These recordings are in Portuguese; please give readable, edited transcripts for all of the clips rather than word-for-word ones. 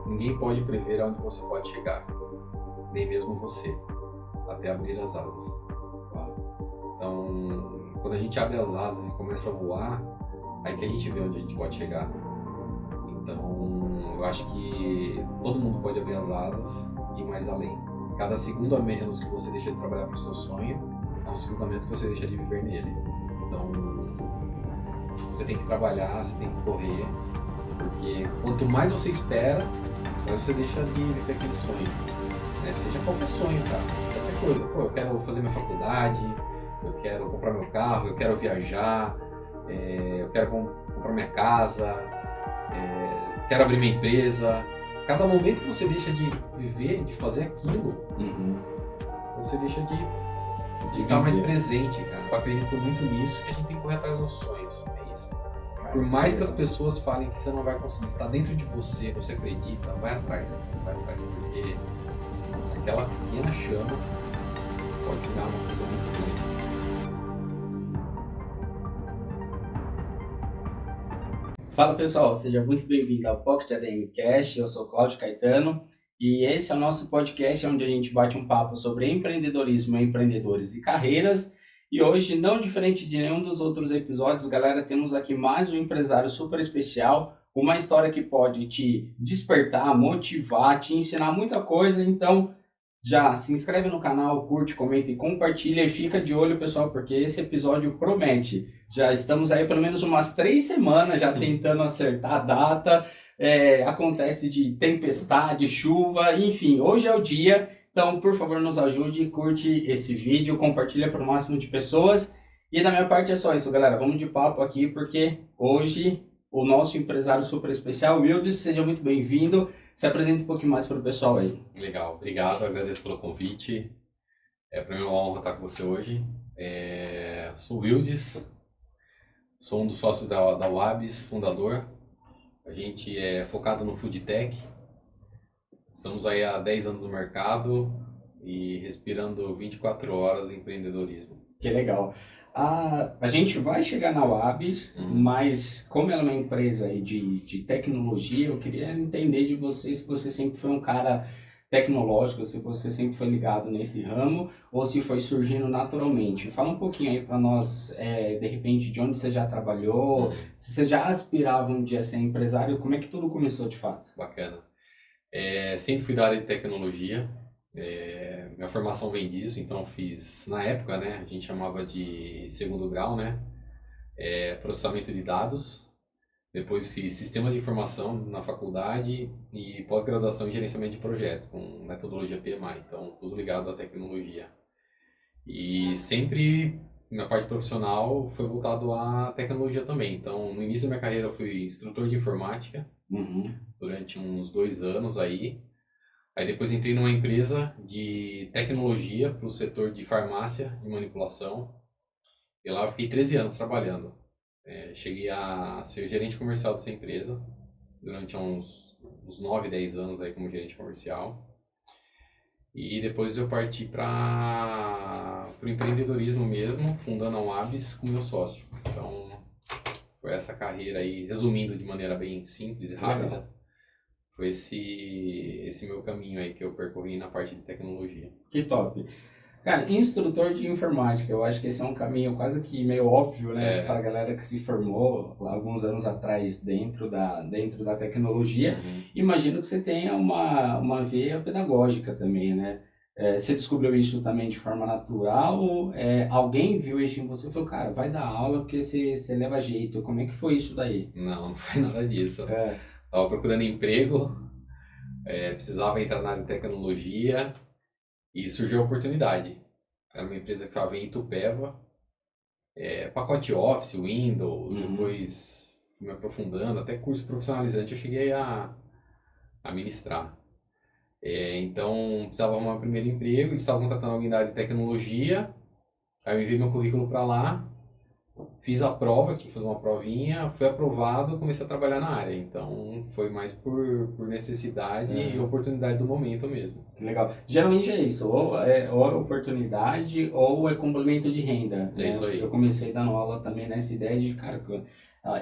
ninguém pode prever aonde você pode chegar, nem mesmo você, até abrir as asas. Então, quando a gente abre as asas e começa a voar, aí que a gente vê onde a gente pode chegar. Então, eu acho que todo mundo pode abrir as asas e ir mais além. Cada segundo a menos que você deixa de trabalhar para o seu sonho, é um segundo a menos que você deixa de viver nele. Então, você tem que trabalhar, você tem que correr, porque quanto mais você espera, mais você deixa de viver aquele sonho. Seja qualquer sonho, cara, qualquer coisa. Pô, eu quero fazer minha faculdade, eu quero comprar meu carro, eu quero viajar, eu quero comprar minha casa, quero abrir minha empresa. Cada momento que você deixa de viver, de fazer aquilo, você deixa de estar mais presente, cara. Eu acredito muito nisso, que a gente tem que correr atrás dos sonhos. É isso. Por mais que as pessoas falem que você não vai conseguir, está dentro de você, você acredita, vai atrás, porque aquela pequena chama pode virar uma coisa muito grande. Fala pessoal, seja muito bem-vindo ao Pocket ADM Cast. Eu sou Cláudio Caetano e esse é o nosso podcast onde a gente bate um papo sobre empreendedorismo, empreendedores e carreiras. E hoje, não diferente de nenhum dos outros episódios, galera, temos aqui mais um empresário super especial, uma história que pode te despertar, motivar, te ensinar muita coisa. Então, já se inscreve no canal, curte, comenta e compartilha e fica de olho, pessoal, porque esse episódio promete. Já estamos aí pelo menos umas 3 semanas já tentando acertar a data, acontece de tempestade, chuva, enfim, hoje é o dia, então por favor nos ajude, curte esse vídeo, compartilha para o máximo de pessoas. E da minha parte é só isso, galera, vamos de papo aqui, porque hoje o nosso empresário super especial, Wildes, seja muito bem-vindo. Se apresenta um pouquinho mais para o pessoal aí. Legal, obrigado, agradeço pelo convite. Para mim é uma honra estar com você hoje. Sou o Wildes, sou um dos sócios da Wabs, fundador. A gente é focado no Food Tech. Estamos aí há 10 anos no mercado e respirando 24 horas em empreendedorismo. Que legal. A gente vai chegar na Wabs, mas como ela é uma empresa aí de tecnologia, eu queria entender de você se você sempre foi um cara tecnológico, se você sempre foi ligado nesse ramo ou se foi surgindo naturalmente. Fala um pouquinho aí para nós, de repente, de onde você já trabalhou, se você já aspirava um dia a ser empresário, como é que tudo começou de fato? Bacana. Sempre fui da área de tecnologia. Minha formação vem disso, então fiz, na época, né, a gente chamava de segundo grau, né, processamento de dados. Depois fiz sistemas de informação na faculdade e pós-graduação em gerenciamento de projetos, com metodologia PMI, então tudo ligado à tecnologia. E sempre, minha parte profissional foi voltado à tecnologia também. Então, no início da minha carreira eu fui instrutor de informática, durante uns 2 anos aí. Aí depois entrei numa empresa de tecnologia para o setor de farmácia e manipulação. E lá eu fiquei 13 anos trabalhando. Cheguei a ser gerente comercial dessa empresa durante uns 9, 10 anos aí como gerente comercial. E depois eu parti para o empreendedorismo mesmo, fundando a Wabs com meu sócio. Então, foi essa carreira aí, resumindo de maneira bem simples e rápida. Foi esse meu caminho aí que eu percorri na parte de tecnologia. Que top. Cara, instrutor de informática, eu acho que esse é um caminho quase que meio óbvio, né, para a galera que se formou lá alguns anos atrás dentro da tecnologia. Imagino que você tenha uma veia pedagógica também, né? Você descobriu isso também de forma natural? Alguém viu isso em você e falou, cara, vai dar aula porque você leva jeito. Como é que foi isso daí? Não foi nada disso. Estava procurando emprego, precisava entrar na área de tecnologia e surgiu a oportunidade. Era uma empresa que estava em Itupeva, pacote Office, Windows, depois fui me aprofundando, até curso profissionalizante eu cheguei a ministrar. Então precisava arrumar um primeiro emprego, eles estavam contratando alguém da área de tecnologia, aí eu enviei meu currículo para lá, fiz a prova, tinha que fazer uma provinha, fui aprovado, comecei a trabalhar na área. Então foi mais por necessidade e oportunidade do momento mesmo. Legal. Geralmente é isso, ou é oportunidade ou é complemento de renda. É isso aí. Eu comecei dando aula também nessa ideia de, cara,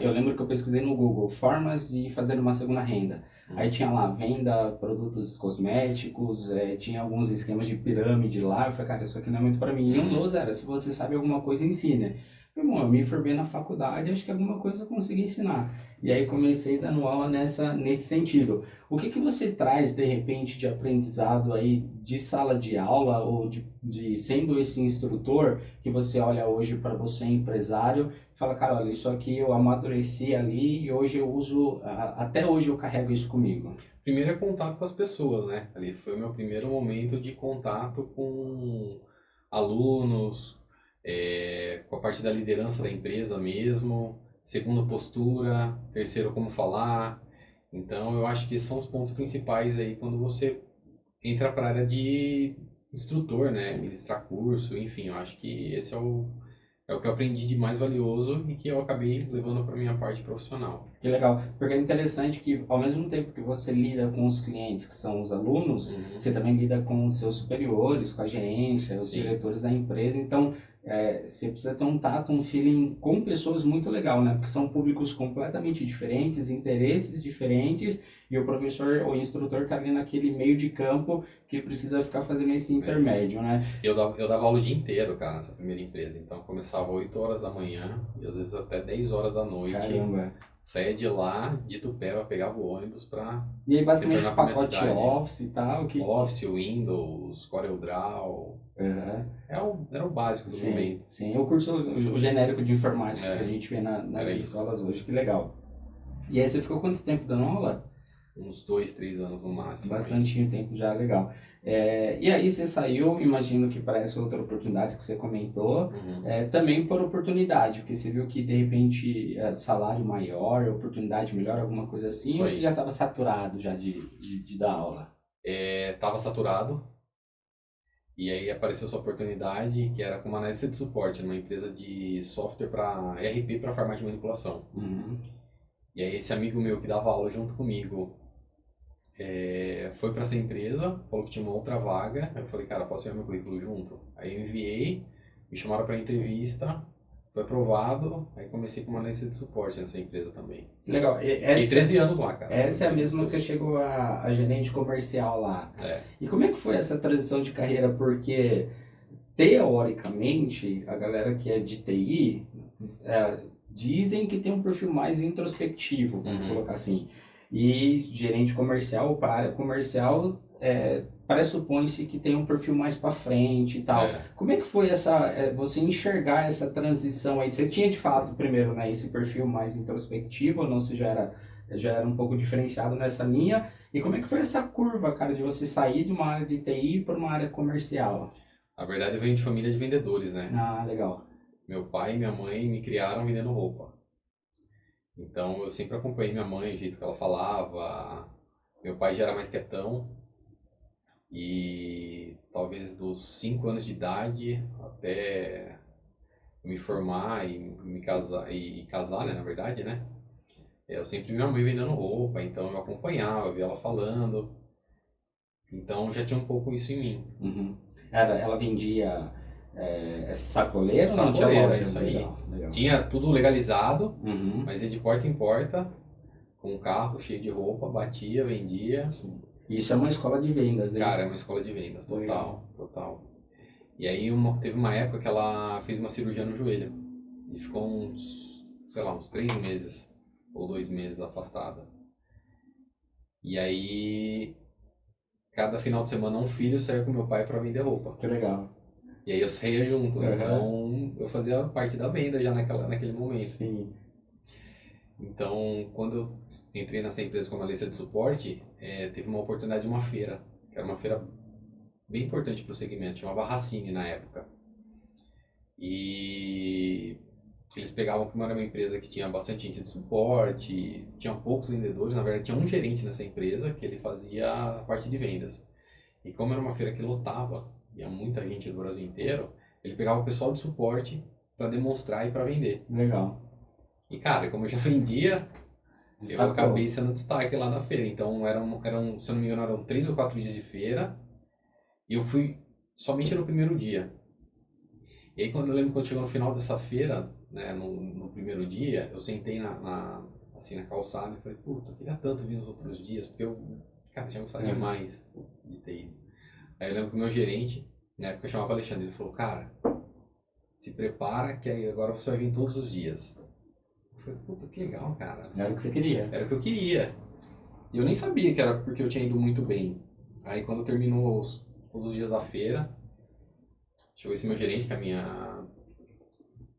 Eu lembro que eu pesquisei no Google, formas de fazer uma segunda renda. Aí tinha lá, venda, produtos cosméticos, tinha alguns esquemas de pirâmide lá. Eu falei, cara, isso aqui não é muito para mim. E um dos era, se você sabe alguma coisa, ensine. Meu irmão, eu me formei na faculdade, acho que alguma coisa eu consegui ensinar. E aí comecei dando aula nesse sentido. O que que você traz, de repente, de aprendizado aí de sala de aula ou de sendo esse instrutor que você olha hoje para você empresário e fala, cara, olha, isso aqui eu amadureci ali e hoje eu uso, até hoje eu carrego isso comigo. Primeiro é contato com as pessoas, né? Ali foi o meu primeiro momento de contato com alunos, com a parte da liderança da empresa mesmo. Segundo, postura. Terceiro, como falar. Então, eu acho que esses são os pontos principais aí quando você entra para a área de instrutor, né? Ministrar curso, enfim. Eu acho que esse é o que eu aprendi de mais valioso e que eu acabei levando para minha parte profissional. Que legal, porque é interessante que ao mesmo tempo que você lida com os clientes, que são os alunos, Uhum. você também lida com os seus superiores, com a gerência, os Sim. diretores da empresa. Então, você precisa ter um tato, um feeling com pessoas muito legal, né? Porque são públicos completamente diferentes, interesses diferentes, e o professor ou instrutor está ali naquele meio de campo que precisa ficar fazendo esse intermédio, né? Eu dava aula o dia inteiro, cara, nessa primeira empresa. Então, eu começava 8 horas da manhã e às vezes até 10 horas da noite. Caramba. Saía de lá, de Itupeva, pegava o ônibus para E aí, basicamente, o retornar para minha pacote cidade. Office e tal, que... Office, Windows, CorelDRAW. Uhum. Era o básico do Sim, momento. sim, o curso, o genérico de informática que a É, gente vê nas era isso. escolas hoje, que legal. E aí você ficou quanto tempo dando aula? Uns 2, 3 anos no máximo. Aí. Bastante tempo já, legal. E aí você saiu, imagino que para essa outra oportunidade que você comentou, Uhum. também por oportunidade, porque você viu que de repente salário maior, oportunidade melhor, alguma coisa assim, Isso ou aí. você já estava saturado já de dar aula? Tava saturado. E aí apareceu essa oportunidade, que era como analista de suporte, numa empresa de software para RP para farmácia de manipulação. Uhum. E aí esse amigo meu que dava aula junto comigo foi para essa empresa, falou que tinha uma outra vaga. Aí eu falei, cara, posso enviar meu currículo junto? Aí eu enviei, me chamaram para entrevista, foi aprovado, aí comecei como analista de suporte nessa empresa também. Legal. Fiquei 13 anos lá, cara. Essa é a mesma que você chegou a gerente comercial lá. É. E como é que foi essa transição de carreira? Porque, teoricamente, a galera que é de TI dizem que tem um perfil mais introspectivo, vamos colocar assim. E gerente comercial, para a área comercial, pressupõe-se que tem um perfil mais para frente e tal. Como é que foi você enxergar essa transição aí? Você tinha de fato, primeiro, né, esse perfil mais introspectivo, ou não? Você já era um pouco diferenciado nessa linha. E como é que foi essa curva, cara, de você sair de uma área de TI para uma área comercial? Na verdade, eu venho de família de vendedores, né? Ah, legal. Meu pai e minha mãe me criaram vendendo roupa. Então eu sempre acompanhei minha mãe, o jeito que ela falava. Meu pai já era mais quietão. E talvez dos 5 anos de idade até eu me formar e me casar, e casar, né, na verdade, né? Eu sempre vi minha mãe vendendo roupa, então eu acompanhava, via ela falando. Então já tinha um pouco isso em mim. Uhum. Ela vendia sacoleiro ou não tinha Sacoleira, loja? isso aí. Legal, legal. Tinha tudo legalizado, Uhum. mas ia de porta em porta, com um carro cheio de roupa, batia, vendia. Sim. Isso é uma escola de vendas, hein? Cara, é uma escola de vendas, total, Legal. total. E aí teve uma época que ela fez uma cirurgia no joelho. E ficou uns 3 meses ou 2 meses afastada. E aí, cada final de semana um filho saía com meu pai para vender roupa. Que legal. E aí eu saía junto, Uhum. então eu fazia parte da venda já naquele momento. Sim. Então, quando eu entrei nessa empresa como analista de suporte, teve uma oportunidade de uma feira, que era uma feira bem importante para o segmento, chamava Racine na época. E eles pegavam, como era uma empresa que tinha bastante gente de suporte, tinha poucos vendedores, na verdade tinha um gerente nessa empresa que ele fazia a parte de vendas. E como era uma feira que lotava, ia muita gente do Brasil inteiro, ele pegava o pessoal de suporte para demonstrar e para vender. Legal. E cara, como eu já vendia, Destacou. eu acabei sendo destaque lá na feira. Então se eu não me engano, eram 3 ou 4 dias de feira. E eu fui somente no primeiro dia. E aí eu lembro quando chegou no final dessa feira, né, no primeiro dia, eu sentei assim, na calçada e falei, puta, eu queria tanto vir nos outros dias, porque eu, cara, tinha gostado demais de ter ido. Aí eu lembro que o meu gerente, na época eu chamava Alexandre, ele falou, cara, se prepara que aí agora você vai vir todos os dias. Eu falei, puta, que legal, cara. Era o que você queria. Era o que eu queria. E eu nem sabia que era porque eu tinha ido muito bem. Aí quando terminou todos os dias da feira, chegou esse meu gerente, que é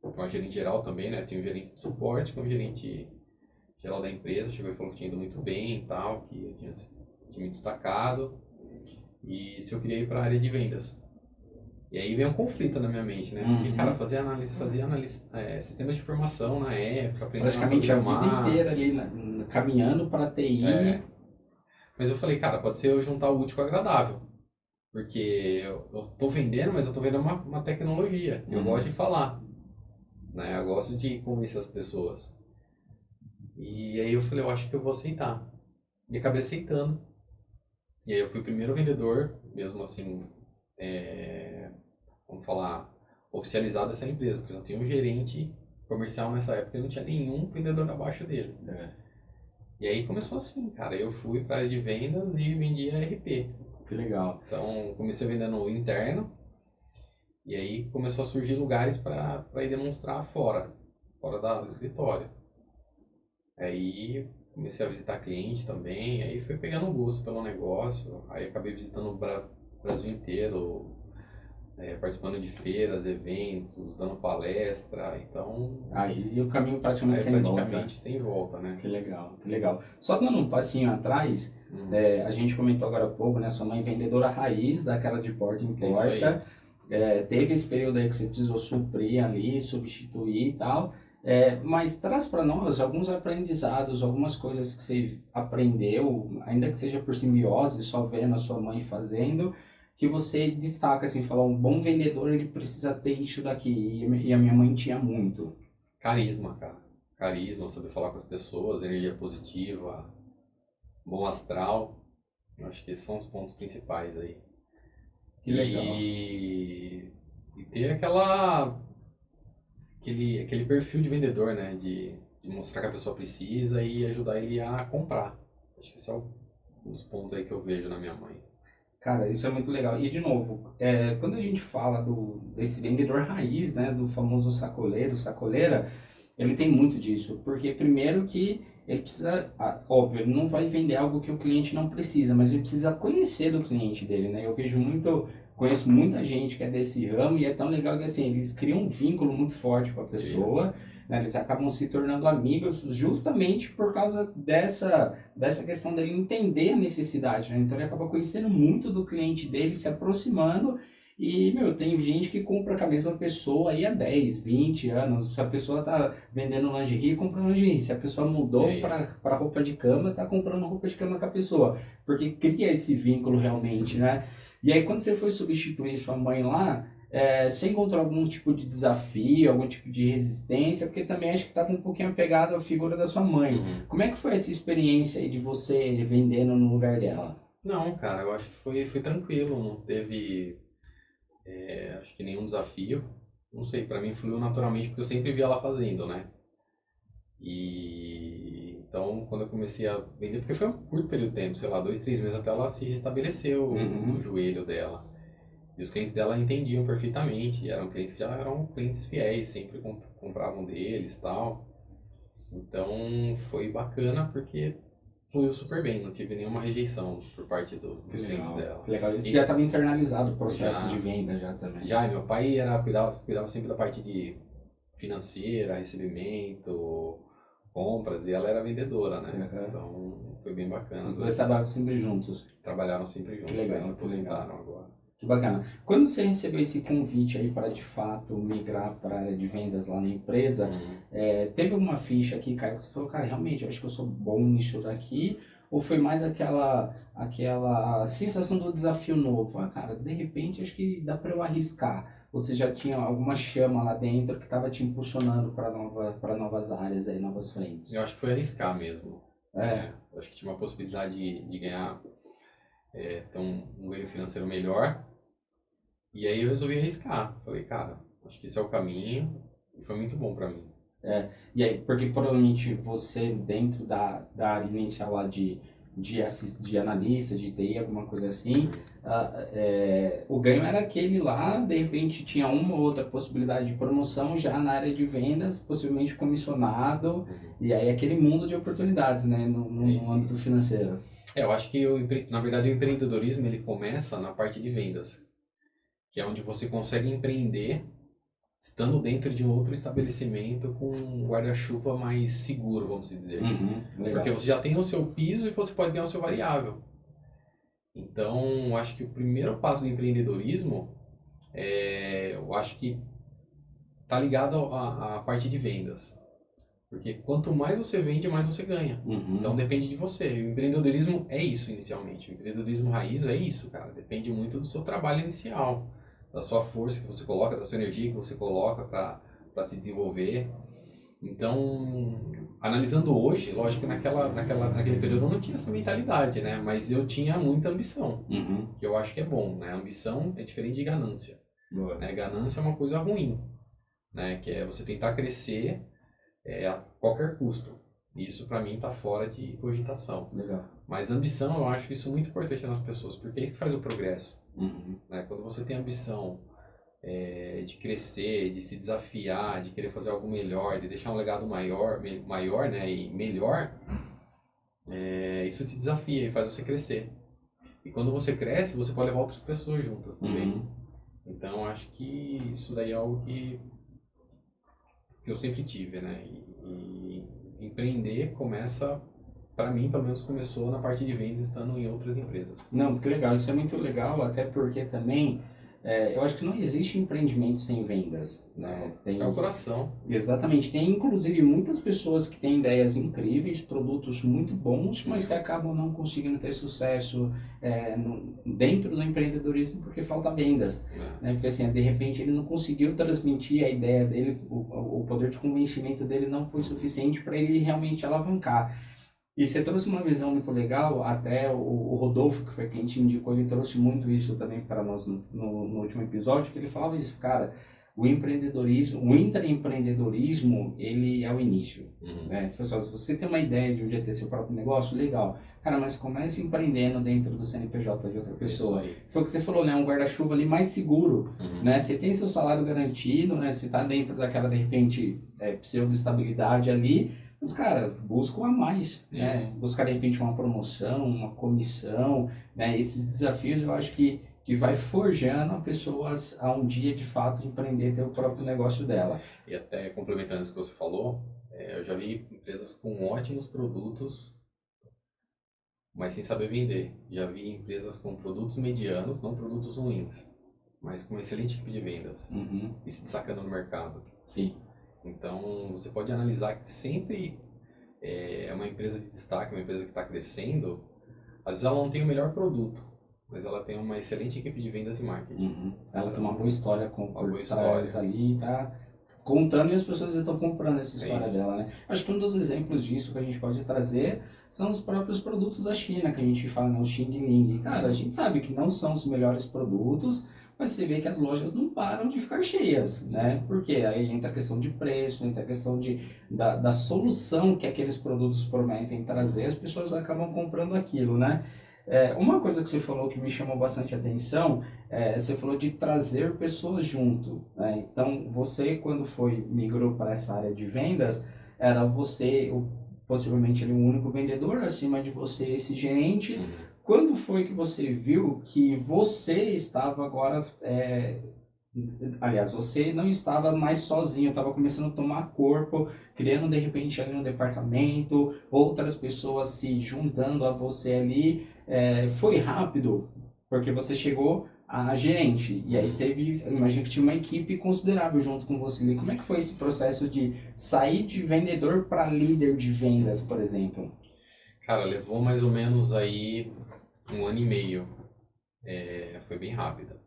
uma gerente geral também, né? Tinha um gerente de suporte, com um gerente geral da empresa, chegou e falou que tinha ido muito bem e tal, que eu tinha me destacado. E se eu queria ir para a área de vendas. E aí veio um conflito na minha mente, né? Porque, cara, fazia análise, sistemas de informação na época, aprendendo Praticamente a vida programar. inteira ali, caminhando para TI. Mas eu falei, cara, pode ser eu juntar o útil com o agradável. Porque eu tô vendendo, mas eu tô vendendo uma tecnologia. Eu gosto de falar, né? Eu gosto de convencer as pessoas. E aí eu falei, eu acho que eu vou aceitar. E acabei aceitando. E aí eu fui o primeiro vendedor, mesmo assim, vamos falar, oficializado dessa empresa, porque só tinha um gerente comercial nessa época e não tinha nenhum vendedor abaixo dele. E aí começou assim, cara, eu fui para a área de vendas e vendia RP. Que legal. Então comecei vendendo interno e aí começou a surgir lugares para ir demonstrar fora do escritório. Aí comecei a visitar cliente também, aí fui pegando gosto pelo negócio, aí acabei visitando o Brasil inteiro, participando de feiras, eventos, dando palestra, então... Aí o caminho praticamente sem volta. Praticamente sem volta, né? Que legal, que legal. Só dando um passinho atrás, a gente comentou agora há pouco, né? Sua mãe é vendedora raiz, daquela de porta em porta. Teve esse período aí que você precisou suprir ali, substituir e tal. Mas traz para nós alguns aprendizados, algumas coisas que você aprendeu, ainda que seja por simbiose, só vendo a sua mãe fazendo, que você destaca, assim, falar, um bom vendedor, ele precisa ter isso daqui, e a minha mãe tinha muito. Carisma, cara. Carisma, saber falar com as pessoas, energia positiva, bom astral. Eu acho que esses são os pontos principais aí. Que legal. E ter aquele perfil de vendedor, né? De mostrar que a pessoa precisa e ajudar ele a comprar. Acho que esse é um dos pontos aí que eu vejo na minha mãe. Cara, isso é muito legal. E, de novo, quando a gente fala desse vendedor raiz, né, do famoso sacoleiro, sacoleira, ele tem muito disso. Porque, primeiro, que ele precisa, óbvio, ele não vai vender algo que o cliente não precisa, mas ele precisa conhecer do cliente dele, né? Conheço muita gente que é desse ramo e é tão legal que, assim, eles criam um vínculo muito forte com a pessoa, né? Eles acabam se tornando amigos justamente por causa dessa questão dele entender a necessidade, né? Então ele acaba conhecendo muito do cliente dele, se aproximando e, tem gente que compra com a mesma pessoa aí há 10, 20 anos. Se a pessoa tá vendendo lingerie, compra lingerie. Se a pessoa mudou para roupa de cama, tá comprando roupa de cama com a pessoa. Porque cria esse vínculo realmente, né? E aí quando você foi substituir sua mãe lá, você encontrou algum tipo de desafio, algum tipo de resistência? Porque também acho que estava um pouquinho apegado à figura da sua mãe. Como é que foi essa experiência aí de você vendendo no lugar dela? Não, cara, eu acho que foi tranquilo, não teve, acho que nenhum desafio. Não sei, pra mim fluiu naturalmente porque eu sempre vi ela fazendo, né? E então quando eu comecei a vender, porque foi um curto período de tempo, sei lá, 2, 3 meses até ela se restabeleceu o joelho dela. E os clientes dela entendiam perfeitamente, eram clientes que já eram clientes fiéis, sempre compravam deles e tal. Então foi bacana porque fluiu super bem, não tive nenhuma rejeição por parte dos clientes dela. Que legal, isso já estava internalizado o processo de venda já também. Já, meu pai cuidava sempre da parte de financeira, recebimento, compras, e ela era vendedora, né? Então foi bem bacana. Os dois trabalhavam sempre juntos. Trabalharam sempre juntos, que legal, se aposentaram agora. Que bacana. Quando você recebeu esse convite aí para de fato migrar para a área de vendas lá na empresa, teve alguma ficha aqui, Caio, que você falou, cara, realmente, eu acho que eu sou bom nisso daqui? Ou foi mais aquela sensação do desafio novo? Cara, de repente acho que dá para eu arriscar. Ou você já tinha alguma chama lá dentro que estava te impulsionando para novas áreas, aí, novas frentes? Eu acho que foi arriscar mesmo. Eu acho que tinha uma possibilidade de ganhar, ter um ganho financeiro melhor. E aí eu resolvi arriscar. Falei, cara, acho que esse é o caminho. E foi muito bom para mim. E aí, porque provavelmente você, dentro da área inicial lá de analista, de TI, alguma coisa assim, o ganho era aquele lá, de repente tinha uma ou outra possibilidade de promoção já na área de vendas, possivelmente comissionado, Uhum. e aí aquele mundo de oportunidades, né, É no isso. âmbito financeiro. Eu acho que, na verdade, o empreendedorismo ele começa na parte de vendas, que é onde você consegue empreender estando dentro de um outro estabelecimento com um guarda-chuva mais seguro, vamos dizer. Porque Legal. você já tem o seu piso e você pode ganhar o seu variável. Então, acho que o primeiro passo do empreendedorismo, eu acho que está ligado à parte de vendas. Porque quanto mais você vende, mais você ganha. Então depende de você. O empreendedorismo é isso inicialmente. O empreendedorismo raiz é isso, cara. Depende muito do seu trabalho inicial, da sua força que você coloca, da sua energia que você coloca para se desenvolver. Então, analisando hoje, lógico que naquele período eu não tinha essa mentalidade, né? Mas eu tinha muita ambição, que eu acho que é bom, né? Ambição é diferente de ganância. Boa. Né? Ganância é uma coisa ruim, né? Que é você tentar crescer a qualquer custo. Isso para mim está fora de cogitação. Legal. Mas ambição, eu acho isso muito importante nas pessoas, porque é isso que faz o progresso. Né? Quando você tem ambição de crescer, de se desafiar, de querer fazer algo melhor, de deixar um legado maior, né, e melhor, isso te desafia e faz você crescer. E quando você cresce, você pode levar outras pessoas juntas também. Então, acho que isso daí é algo que eu sempre tive, né? E empreender começa, para mim, pelo menos começou na parte de vendas, estando em outras empresas. Não, que legal, isso é muito legal, até porque também eu acho que não existe empreendimento sem vendas, né? É o coração. Exatamente, tem inclusive muitas pessoas que têm ideias incríveis, produtos muito bons, mas que acabam não conseguindo ter sucesso dentro do empreendedorismo porque falta vendas, né? Porque assim, de repente ele não conseguiu transmitir a ideia dele, o poder de convencimento dele não foi suficiente para ele realmente alavancar. E você trouxe uma visão muito legal, até o Rodolfo, que foi quem te indicou, ele trouxe muito isso também para nós no último episódio, que ele falava isso, cara, o intraempreendedorismo, ele é o início, né? Pessoal, se você tem uma ideia de um dia ter seu próprio negócio, legal, cara, mas comece empreendendo dentro do CNPJ de outra pessoa. Foi o que você falou, né? Um guarda-chuva ali mais seguro, né? Você tem seu salário garantido, né? Você está dentro daquela, de repente, pseudo-estabilidade ali. Mas, cara, buscam a mais, né? Buscar, de repente, uma promoção, uma comissão, né? Esses desafios eu acho que vai forjando a pessoa a um dia, de fato, empreender, ter o próprio negócio dela. E até complementando isso que você falou, eu já vi empresas com ótimos produtos, mas sem saber vender. Já vi empresas com produtos medianos, não produtos ruins, mas com excelente equipe de vendas e se destacando no mercado. Sim. Então, você pode analisar que sempre é uma empresa de destaque, uma empresa que está crescendo, às vezes ela não tem o melhor produto, mas ela tem uma excelente equipe de vendas e marketing. Ela tem uma boa história boa por história trás ali, tá contando e as pessoas estão comprando essa história dela, né? Acho que um dos exemplos disso que a gente pode trazer são os próprios produtos da China, que a gente fala, né, o Xing Ling. Cara, a gente sabe que não são os melhores produtos, mas você vê que as lojas não param de ficar cheias, né? Porque aí entra a questão de preço, entra a questão da solução que aqueles produtos prometem trazer, as pessoas acabam comprando aquilo, né? Uma coisa que você falou que me chamou bastante atenção, você falou de trazer pessoas junto, né? Então, você quando migrou para essa área de vendas, era você, possivelmente ali, um único vendedor, acima de você esse gerente. Quando foi que você viu que você estava agora, aliás, você não estava mais sozinho, estava começando a tomar corpo, criando de repente ali um departamento, outras pessoas se juntando a você ali, foi rápido, porque você chegou a gerente, e aí imagino que tinha uma equipe considerável junto com você ali. Como é que foi esse processo de sair de vendedor para líder de vendas, por exemplo? Cara, levou mais ou menos aí 1 ano e meio. Foi bem rápida.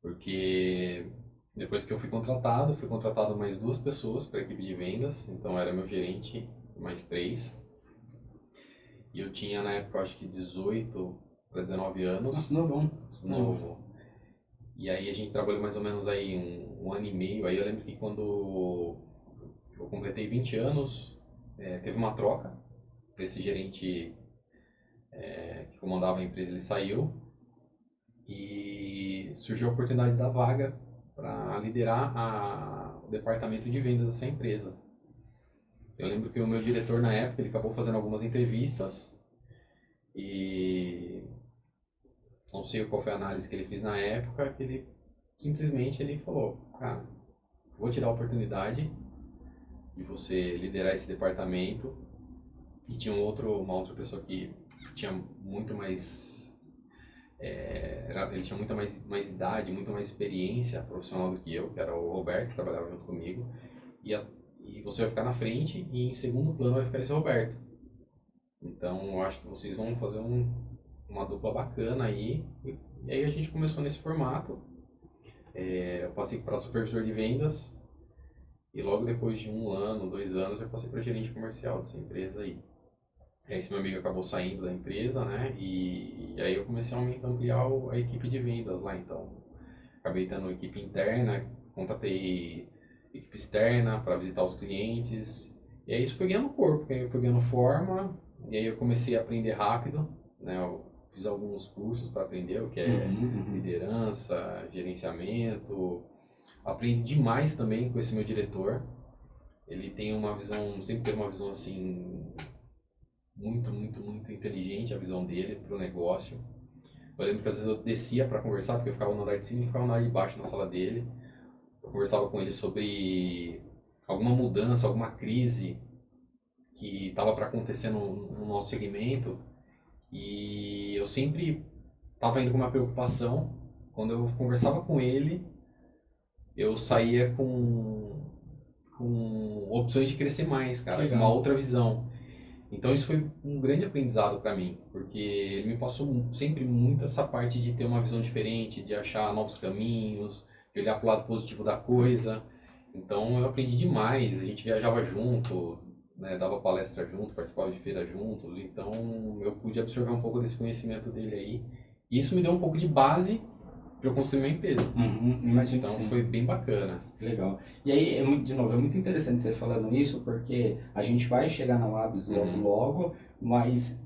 Porque depois que eu fui contratado mais 2 pessoas para a equipe de vendas. Então era meu gerente, mais 3. E eu tinha na época, acho que 18 para 19 anos. Nossa, novão. Novo. E aí a gente trabalhou mais ou menos aí um ano e meio. Aí eu lembro que quando eu completei 20 anos, teve uma troca. Esse gerente que comandava a empresa, ele saiu. E surgiu a oportunidade da vaga para liderar o departamento de vendas dessa empresa. Eu lembro que o meu diretor na época, ele acabou fazendo algumas entrevistas e não sei qual foi a análise que ele fez na época, que ele simplesmente ele falou, cara, vou te dar a oportunidade de você liderar esse departamento. E tinha uma outra pessoa que tinha muito mais, ele tinha muita mais idade, muito mais experiência profissional do que eu, que era o Roberto, que trabalhava junto comigo. E você vai ficar na frente e em segundo plano vai ficar esse Roberto. Então eu acho que vocês vão fazer uma dupla bacana aí. E aí a gente começou nesse formato. Eu passei para supervisor de vendas e logo depois de 1 ano, 2 anos, eu passei para gerente comercial dessa empresa aí. Esse meu amigo acabou saindo da empresa, né? E aí eu comecei a ampliar a equipe de vendas lá. Então, acabei tendo equipe interna, contratei equipe externa para visitar os clientes. E aí isso foi ganhando corpo, foi ganhando forma. E aí eu comecei a aprender rápido, né? Eu fiz alguns cursos para aprender o que é liderança, gerenciamento. Aprendi demais também com esse meu diretor. Ele tem uma visão, sempre teve uma visão assim muito, muito, muito inteligente, a visão dele para o negócio. Eu lembro que às vezes eu descia para conversar, porque eu ficava no andar de cima e ficava no andar de baixo na sala dele. Eu conversava com ele sobre alguma mudança, alguma crise que estava para acontecer no nosso segmento. E eu sempre estava indo com uma preocupação. Quando eu conversava com ele, eu saía com opções de crescer mais, cara, com uma outra visão. Então isso foi um grande aprendizado para mim, porque ele me passou sempre muito essa parte de ter uma visão diferente, de achar novos caminhos, de olhar para o lado positivo da coisa. Então eu aprendi demais, a gente viajava junto, né, dava palestra junto, participava de feira juntos, então eu pude absorver um pouco desse conhecimento dele aí. E isso me deu um pouco de base para eu construir minha empresa. Imagino Então que sim. foi bem bacana. Legal. E aí, de novo, é muito interessante você falando isso, porque a gente vai chegar na Labs logo, mas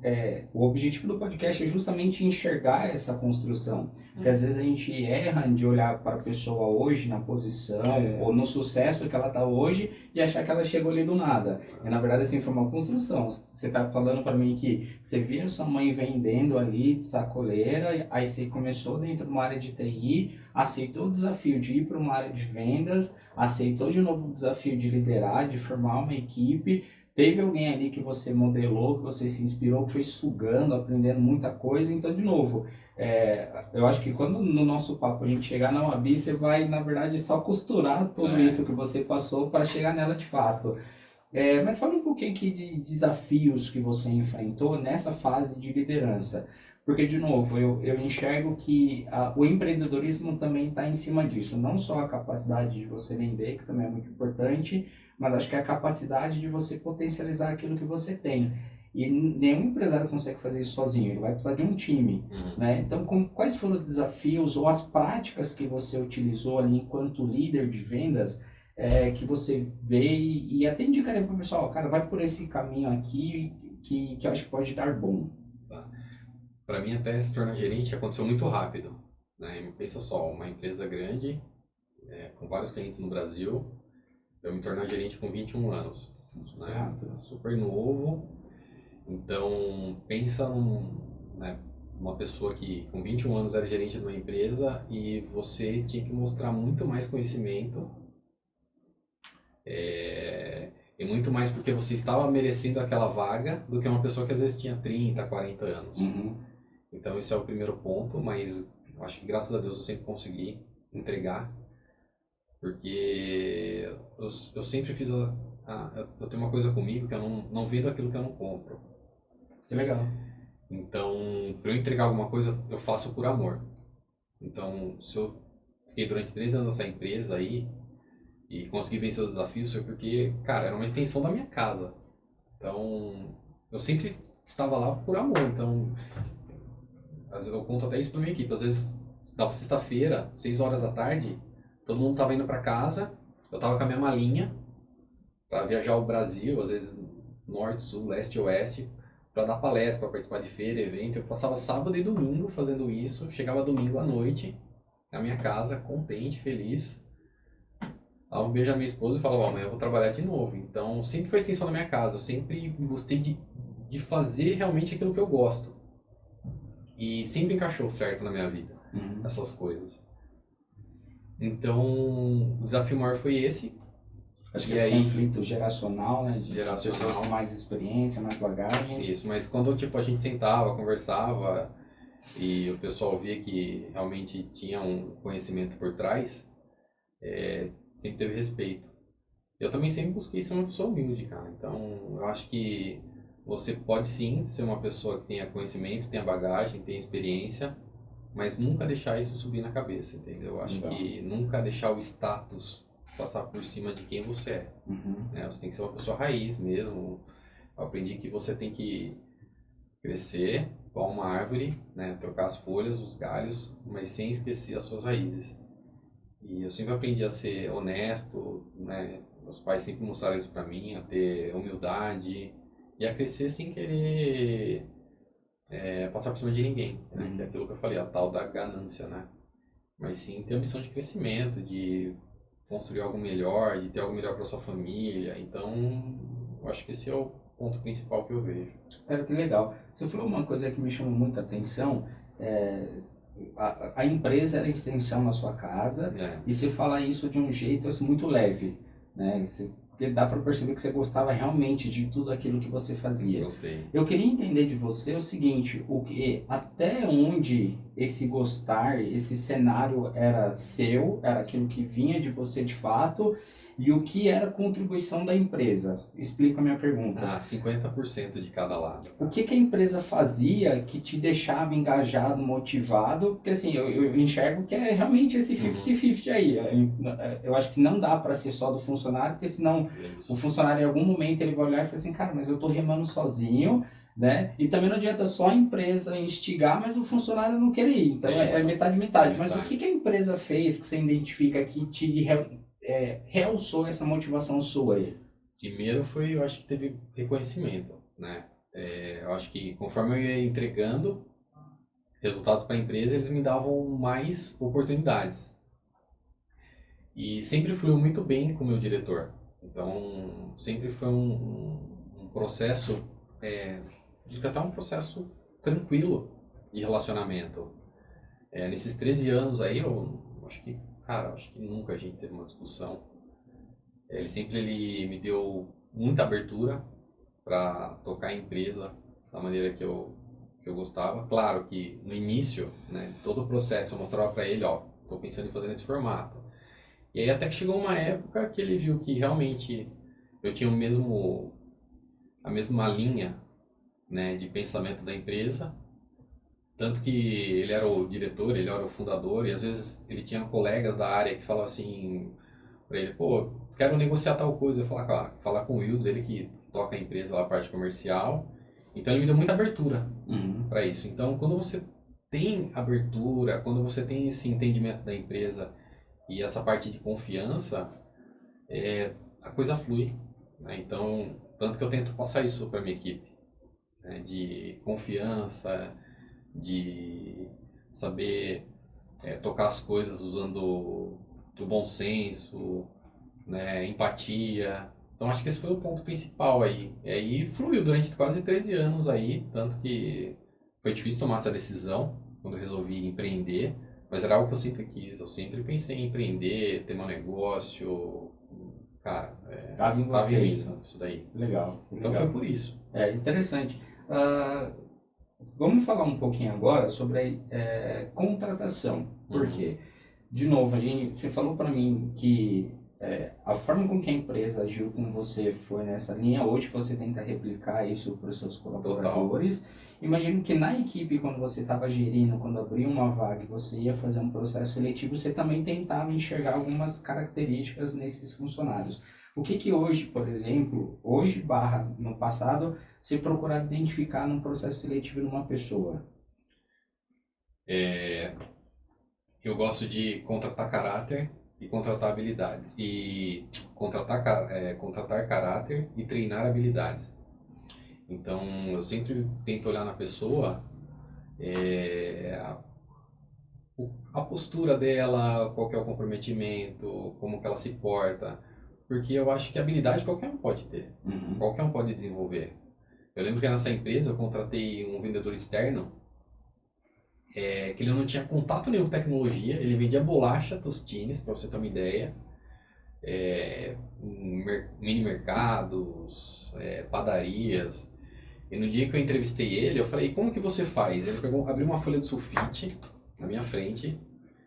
o objetivo do podcast é justamente enxergar essa construção. Porque às vezes a gente erra de olhar para a pessoa hoje, na posição, ou no sucesso que ela está hoje, e achar que ela chegou ali do nada. E na verdade, assim, foi uma construção. Você está falando para mim que você via sua mãe vendendo ali de sacoleira, aí você começou dentro de uma área de TI, aceitou o desafio de ir para uma área de vendas, aceitou de novo o desafio de liderar, de formar uma equipe, teve alguém ali que você modelou, que você se inspirou, que foi sugando, aprendendo muita coisa. Então, de novo, eu acho que quando no nosso papo a gente chegar na Wabi, você vai, na verdade, só costurar tudo isso que você passou para chegar nela de fato. Mas fala um pouquinho aqui de desafios que você enfrentou nessa fase de liderança. Porque, de novo, eu enxergo que o empreendedorismo também está em cima disso. Não só a capacidade de você vender, que também é muito importante, mas acho que é a capacidade de você potencializar aquilo que você tem. E nenhum empresário consegue fazer isso sozinho, ele vai precisar de um time. Né? Então, quais foram os desafios ou as práticas que você utilizou ali enquanto líder de vendas que você vê e até indicaria para o pessoal, cara, vai por esse caminho aqui que eu acho que pode dar bom. Para mim, até se tornar gerente aconteceu muito rápido. Né? Pensa só, uma empresa grande, com vários clientes no Brasil, eu me tornar gerente com 21 anos. Né? Super novo. Então, pensa numa pessoa que com 21 anos era gerente de uma empresa e você tinha que mostrar muito mais conhecimento. E muito mais porque você estava merecendo aquela vaga do que uma pessoa que às vezes tinha 30, 40 anos. Então esse é o primeiro ponto, mas eu acho que graças a Deus eu sempre consegui entregar, porque eu sempre fiz eu tenho uma coisa comigo que eu não vendo aquilo que eu não compro. Que legal. Então, para eu entregar alguma coisa, eu faço por amor. Então, se eu fiquei durante 3 anos nessa empresa aí e consegui vencer os desafios, foi porque, cara, era uma extensão da minha casa. Então, eu sempre estava lá por amor. Então, eu conto até isso para minha equipe. Às vezes Tava sexta-feira, 6 horas da tarde, todo mundo tava indo para casa, eu tava com a minha malinha para viajar o Brasil, às vezes norte, sul, leste, oeste, para dar palestra, para participar de feira, evento. Eu passava sábado e domingo fazendo isso, chegava domingo à noite na minha casa, contente, feliz. Dava um beijo à minha esposa e falava, amanhã eu vou trabalhar de novo. Então, sempre foi extensão na minha casa. Eu sempre gostei de fazer realmente aquilo que eu gosto. E sempre encaixou certo na minha vida, essas coisas. Então, o desafio maior foi esse. Acho que esse conflito geracional, né? De Geracional. pessoas com mais experiência, mais bagagem. Isso, mas quando tipo, a gente sentava, conversava e o pessoal via que realmente tinha um conhecimento por trás, sempre teve respeito. Eu também sempre busquei ser uma pessoa humilde, cara. Então, eu acho que você pode sim ser uma pessoa que tenha conhecimento, tenha bagagem, tenha experiência, mas nunca deixar isso subir na cabeça, entendeu? Eu acho que nunca deixar o status passar por cima de quem você é. Né? Você tem que ser uma pessoa raiz mesmo. Eu aprendi que você tem que crescer igual uma árvore, né? Trocar as folhas, os galhos, mas sem esquecer as suas raízes. E eu sempre aprendi a ser honesto, né? Meus pais sempre mostraram isso pra mim, a ter humildade e a crescer sem querer passar por cima de ninguém, né? Que é aquilo que eu falei, a tal da ganância, né? Mas sim ter a missão de crescimento, de construir algo melhor, de ter algo melhor para sua família. Então, eu acho que esse é o ponto principal que eu vejo. Cara, que legal. Você falou uma coisa que me chamou muita atenção. A empresa era a extensão na sua casa e você fala isso de um jeito assim, muito leve, né? Porque dá para perceber que você gostava realmente de tudo aquilo que você fazia. Gostei. Eu queria entender de você o seguinte, até onde esse gostar, esse cenário era seu, era aquilo que vinha de você de fato, e o que era contribuição da empresa? Explica a minha pergunta. 50% de cada lado. O que a empresa fazia que te deixava engajado, motivado? Porque assim, eu enxergo que é realmente esse 50-50 aí. Eu acho que não dá para ser só do funcionário, porque senão o funcionário em algum momento ele vai olhar e falar assim, cara, mas eu tô remando sozinho, né? E também não adianta só a empresa instigar, mas o funcionário não querer ir. Então é metade. Mas o que a empresa fez que você identifica que te realçou essa motivação sua aí? Primeiro foi, eu acho que teve reconhecimento, né? Eu acho que conforme eu ia entregando resultados para a empresa, eles me davam mais oportunidades. E sempre fluiu muito bem com o meu diretor. Então, sempre foi um processo, digo que até um processo tranquilo de relacionamento. Nesses 13 anos aí, eu acho que, cara, acho que nunca a gente teve uma discussão. Ele me deu muita abertura para tocar a empresa da maneira que eu gostava. Claro que no início, né, todo o processo eu mostrava para ele, ó, tô pensando em fazer nesse formato. E aí até que chegou uma época que ele viu que realmente eu tinha a mesma linha, né, de pensamento da empresa. Tanto que ele era o diretor, ele era o fundador, e às vezes ele tinha colegas da área que falavam assim para ele, pô, quero negociar tal coisa. Eu falava, falar com o Wilds, ele que toca a empresa lá, a parte comercial. Então ele me deu muita abertura para isso. Então quando você tem abertura, quando você tem esse entendimento da empresa e essa parte de confiança, a coisa flui, né? Então, tanto que eu tento passar isso para minha equipe, né? De confiança, de saber tocar as coisas usando o bom senso, né? Empatia. Então, acho que esse foi o ponto principal aí. E aí fluiu durante quase 13 anos aí, tanto que foi difícil tomar essa decisão quando eu resolvi empreender. Mas era algo que eu sempre quis, eu sempre pensei em empreender, ter meu negócio, cara, Tava em você isso daí. Legal. Então foi por isso. Interessante. Vamos falar um pouquinho agora sobre contratação, porque, de novo, você falou para mim que a forma com que a empresa agiu com você foi nessa linha, hoje você tenta replicar isso para os seus colaboradores. Total. Imagino que na equipe, quando você estava gerindo, quando abriu uma vaga e você ia fazer um processo seletivo, você também tentava enxergar algumas características nesses funcionários. O que hoje, por exemplo, no passado, você procurar identificar num processo seletivo numa pessoa? eu gosto de contratar caráter e contratar habilidades. E contratar caráter e treinar habilidades. Então, eu sempre tento olhar na pessoa, é, a, a postura dela, qual que é o comprometimento, como que ela se porta. Porque eu acho que habilidade qualquer um pode ter, Uhum. qualquer um pode desenvolver. Eu lembro que nessa empresa eu contratei um vendedor externo, que ele não tinha contato nenhum com tecnologia, ele vendia bolacha, tostines, para você ter uma ideia, mini mercados, padarias. E no dia que eu entrevistei ele, eu falei, como que você faz? Ele abriu uma folha de sulfite na minha frente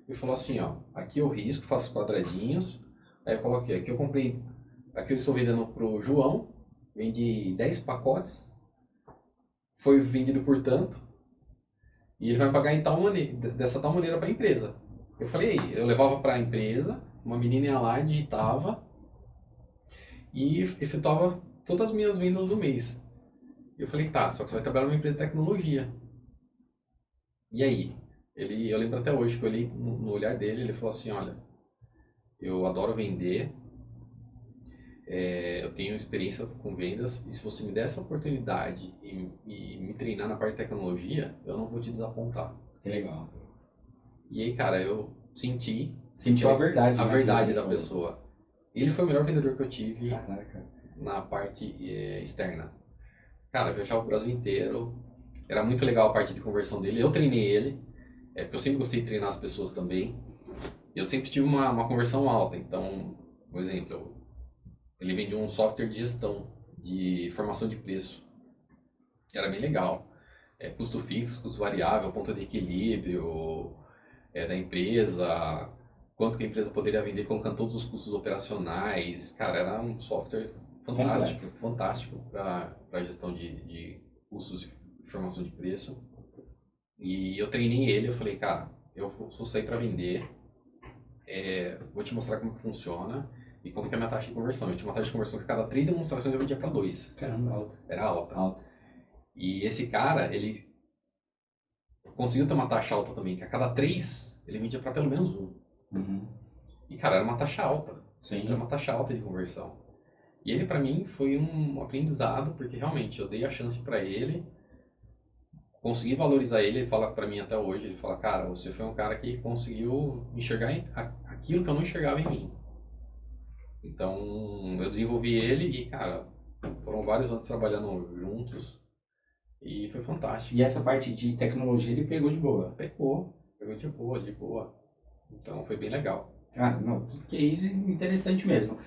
e falou assim, ó, aqui eu risco, faço quadradinhos, aí eu coloquei, aqui eu estou vendendo pro João, vendi 10 pacotes, foi vendido por tanto, e ele vai pagar em tal maneira, dessa tal maneira para a empresa. Eu falei, eu levava para a empresa, uma menina ia lá, digitava e efetuava todas as minhas vendas do mês. Eu falei, tá, só que você vai trabalhar numa empresa de tecnologia. E aí? Eu lembro até hoje que eu olhei no olhar dele, ele falou assim, olha, eu adoro vender, eu tenho experiência com vendas, e se você me der essa oportunidade e me treinar na parte de tecnologia, eu não vou te desapontar. Que legal. E aí, cara, eu senti Sentiu a verdade, a né, verdade que ele da falou. pessoa. Ele foi o melhor vendedor que eu tive Caraca. na parte externa. Cara, eu viajava o Brasil inteiro, era muito legal a parte de conversão dele, eu treinei ele, porque eu sempre gostei de treinar as pessoas também. Eu sempre tive uma conversão alta, então, por exemplo, ele vendia um software de gestão, de formação de preço. Era bem legal. Custo fixo, custo variável, ponto de equilíbrio da empresa, quanto que a empresa poderia vender colocando todos os custos operacionais. Cara, era um software fantástico, Completo. fantástico para gestão de custos e formação de preço. E eu treinei ele, eu falei, cara, eu sou sair para vender, vou te mostrar como que funciona e como que é a minha taxa de conversão. Eu tinha uma taxa de conversão que a cada 3 demonstrações eu vendia para 2. Caramba, alta. Era alta. Alta. E esse cara, ele conseguiu ter uma taxa alta também, que a cada 3 ele vendia para pelo menos 1. Uhum. E, cara, era uma taxa alta. Sim. Era uma taxa alta de conversão. E ele, para mim, foi um aprendizado, porque realmente eu dei a chance para ele, consegui valorizar ele. Ele fala para mim até hoje, ele fala, cara, você foi um cara que conseguiu enxergar aquilo que eu não enxergava em mim. Então, eu desenvolvi ele e, cara, foram vários anos trabalhando juntos e foi fantástico. E essa parte de tecnologia ele pegou de boa. Pegou de boa, de boa. Então, foi bem legal. Ah, não, que é isso, interessante mesmo.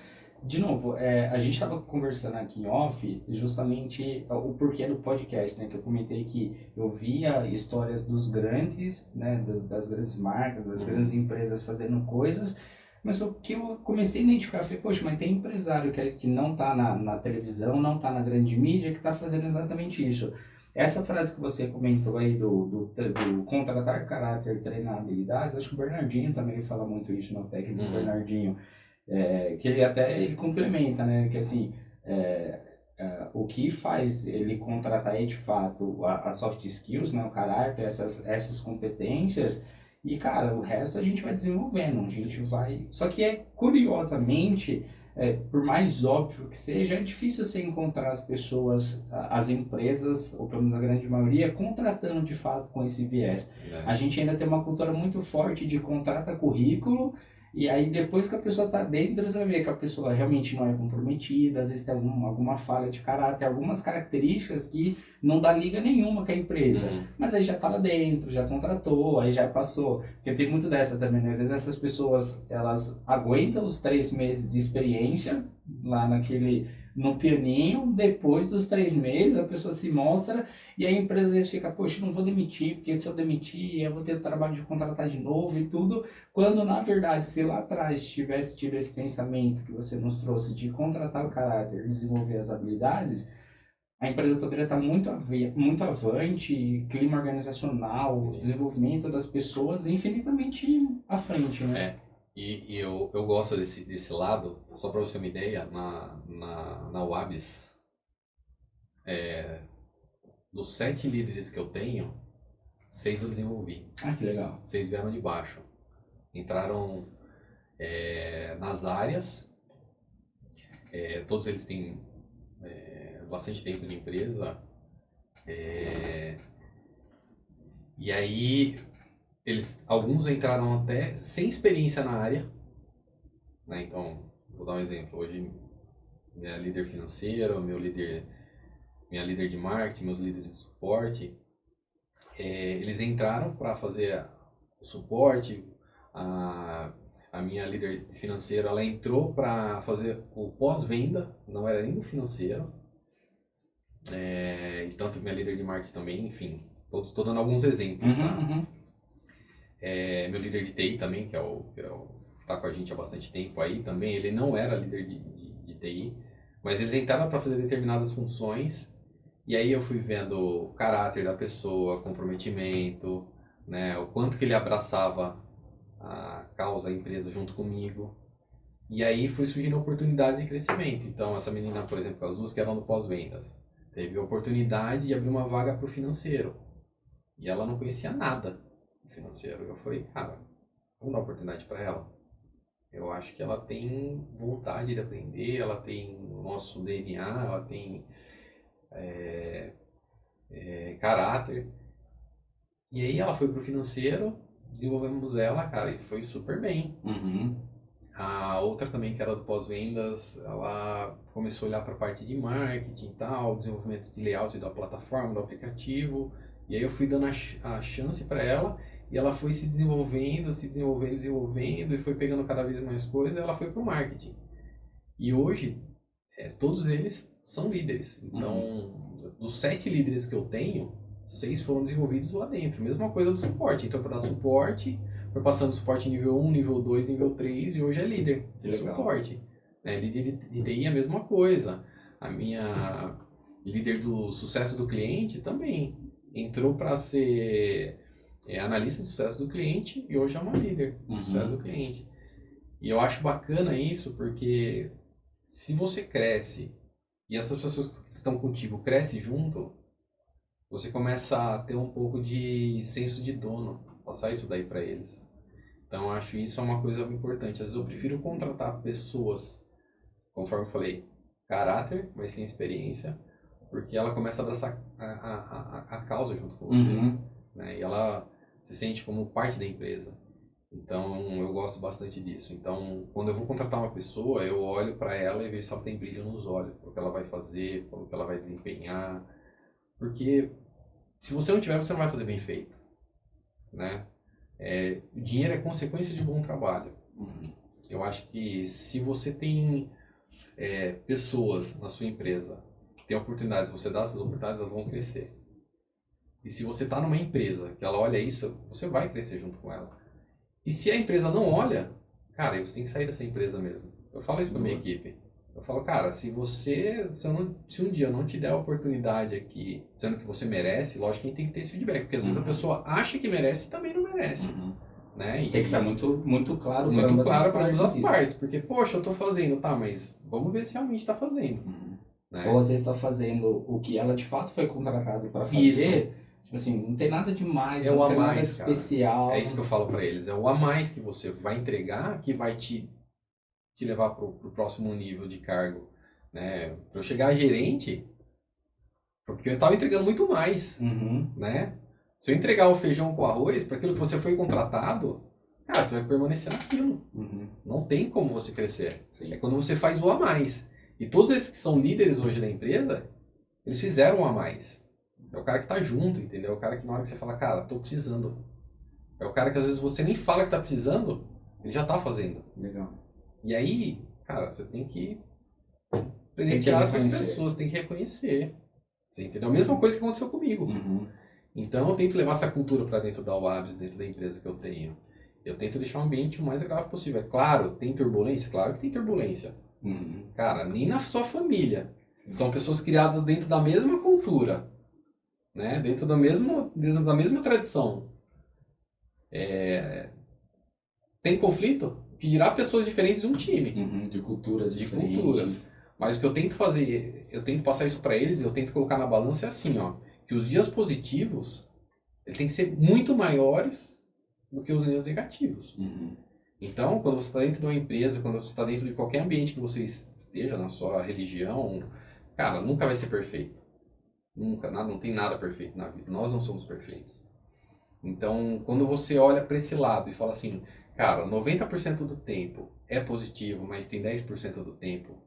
De novo, a gente estava conversando aqui em off justamente o porquê do podcast, né? Que eu comentei que eu via histórias dos grandes, né? Das grandes marcas, das grandes empresas fazendo coisas, mas o que eu comecei a identificar, falei, poxa, mas tem empresário que não está na televisão, não está na grande mídia, que está fazendo exatamente isso. Essa frase que você comentou aí do contratar caráter, treinar habilidades, acho que o Bernardinho também fala muito isso no técnico do Bernardinho, que ele complementa, né, que assim, o que faz ele contratar é de fato a soft skills, né, o caráter, essas competências, e cara, o resto a gente vai desenvolvendo, a gente vai... Só que curiosamente, por mais óbvio que seja, é difícil você encontrar as pessoas, as empresas, ou pelo menos a grande maioria, contratando de fato com esse viés. A gente ainda tem uma cultura muito forte de contrata currículo, e aí depois que a pessoa está dentro, você vai ver que a pessoa realmente não é comprometida, às vezes tem alguma falha de caráter, algumas características que não dá liga nenhuma com a empresa. Mas aí já está lá dentro, já contratou, aí já passou. Porque tem muito dessa também, né? Às vezes essas pessoas, elas aguentam os 3 meses de experiência lá no pianinho, depois dos 3 meses a pessoa se mostra e a empresa às vezes fica, poxa, não vou demitir, porque se eu demitir eu vou ter o trabalho de contratar de novo e tudo, quando na verdade se lá atrás tivesse tido esse pensamento que você nos trouxe de contratar o caráter, desenvolver as habilidades, a empresa poderia estar muito avante, clima organizacional, desenvolvimento das pessoas infinitamente à frente, né? E eu gosto desse lado, só para você ter uma ideia, na UABS, dos 7 líderes que eu tenho, 6 eu desenvolvi. Ah, que legal. 6 vieram de baixo. entraram nas áreas, todos eles têm bastante tempo de empresa, e aí alguns entraram até sem experiência na área, né? Então, vou dar um exemplo, hoje minha líder financeira, minha líder de marketing, meus líderes de suporte, eles entraram para fazer o suporte, a minha líder financeira, ela entrou para fazer o pós-venda, não era nem no financeiro, e tanto minha líder de marketing também, enfim, estou dando alguns exemplos, tá? Meu líder de TI também, que está com a gente há bastante tempo aí, também ele não era líder de TI, mas eles entraram para fazer determinadas funções, e aí eu fui vendo o caráter da pessoa, comprometimento, né, o quanto que ele abraçava a causa, a empresa junto comigo. E aí foi surgindo oportunidades de crescimento. Então essa menina, por exemplo, as duas que eram do pós-vendas, teve a oportunidade de abrir uma vaga para o financeiro. E ela não conhecia nada do financeiro. Eu falei, cara, vamos dar uma oportunidade para ela. Eu acho que ela tem vontade de aprender, ela tem o nosso DNA, ela tem caráter. E aí ela foi pro financeiro, desenvolvemos ela, cara, e foi super bem. A outra também, que era do pós-vendas, ela começou a olhar para a parte de marketing e tal, desenvolvimento de layout da plataforma, do aplicativo. E aí eu fui dando a chance para ela, e ela foi se desenvolvendo, e foi pegando cada vez mais coisas, e ela foi pro marketing. E hoje, todos eles são líderes. Então, dos 7 líderes que eu tenho, 6 foram desenvolvidos lá dentro. Mesma coisa do suporte. Então, para dar suporte, foi passando suporte nível 1, nível 2, nível 3, e hoje é líder de suporte. Líder de TI é a mesma coisa. A minha líder do sucesso do cliente também entrou para ser analista de sucesso do cliente, e hoje é uma líder de sucesso do cliente. E eu acho bacana isso, porque se você cresce e essas pessoas que estão contigo crescem junto, você começa a ter um pouco de senso de dono, passar isso daí para eles. Então eu acho isso uma coisa importante. Às vezes eu prefiro contratar pessoas, conforme eu falei, caráter, mas sem experiência, porque ela começa a abraçar a causa junto com você, né? E ela se sente como parte da empresa. Então eu gosto bastante disso. Então quando eu vou contratar uma pessoa, eu olho para ela e vejo se ela tem brilho nos olhos, o que ela vai fazer, o que ela vai desempenhar. Porque se você não tiver, você não vai fazer bem feito, né? O dinheiro é consequência de bom trabalho. Eu acho que se você tem pessoas na sua empresa que têm oportunidades, você dá essas oportunidades, elas vão crescer. E se você está numa empresa que ela olha isso, você vai crescer junto com ela. E se a empresa não olha, cara, você tem que sair dessa empresa mesmo. Eu falo isso para minha equipe. Eu falo, cara, se um dia não te der a oportunidade aqui, sendo que você merece, lógico que a gente tem que ter esse feedback, porque às vezes a pessoa acha que merece e também não merece. Né? E tem que estar muito claro para ambas as partes, porque, poxa, eu tô fazendo, tá, mas vamos ver se realmente tá fazendo. Né? Ou às vezes tá fazendo o que ela de fato foi contratada para fazer. Isso. Tipo assim, não tem nada demais, não tem nada especial. Cara. É isso que eu falo para eles, é o a mais que você vai entregar que vai te levar pro próximo nível de cargo, né? Para eu chegar a gerente, porque eu estava entregando muito mais, né? Se eu entregar o feijão com arroz, para aquilo que você foi contratado, cara, você vai permanecer naquilo. Não tem como você crescer. Sim. É quando você faz o a mais. E todos esses que são líderes hoje da empresa, eles fizeram o a mais. É o cara que tá junto, entendeu? É o cara que na hora que você fala, cara, tô precisando. É o cara que às vezes você nem fala que tá precisando, ele já tá fazendo. Legal. E aí, cara, você tem que presentear essas pessoas, tem que reconhecer. Você entendeu? A mesma coisa que aconteceu comigo. Então eu tento levar essa cultura para dentro da UABS, dentro da empresa que eu tenho. Eu tento deixar o ambiente o mais agradável possível. É claro, tem turbulência? Claro que tem turbulência. Cara, nem na sua família. Sim. São pessoas criadas dentro da mesma cultura, né? Dentro da mesma tradição. Tem conflito? Que dirá pessoas diferentes de um time. De culturas diferentes. Mas o que eu tento fazer, eu tento passar isso para eles, eu tento colocar na balança assim, ó, que os dias positivos, ele tem que ser muito maiores do que os negativos. Uhum. Então, quando você está dentro de uma empresa, quando você está dentro de qualquer ambiente que você esteja, na sua religião, cara, nunca vai ser perfeito. Nunca, nada, não tem nada perfeito na vida. Nós não somos perfeitos. Então, quando você olha para esse lado e fala assim, cara, 90% do tempo é positivo, mas tem 10% do tempo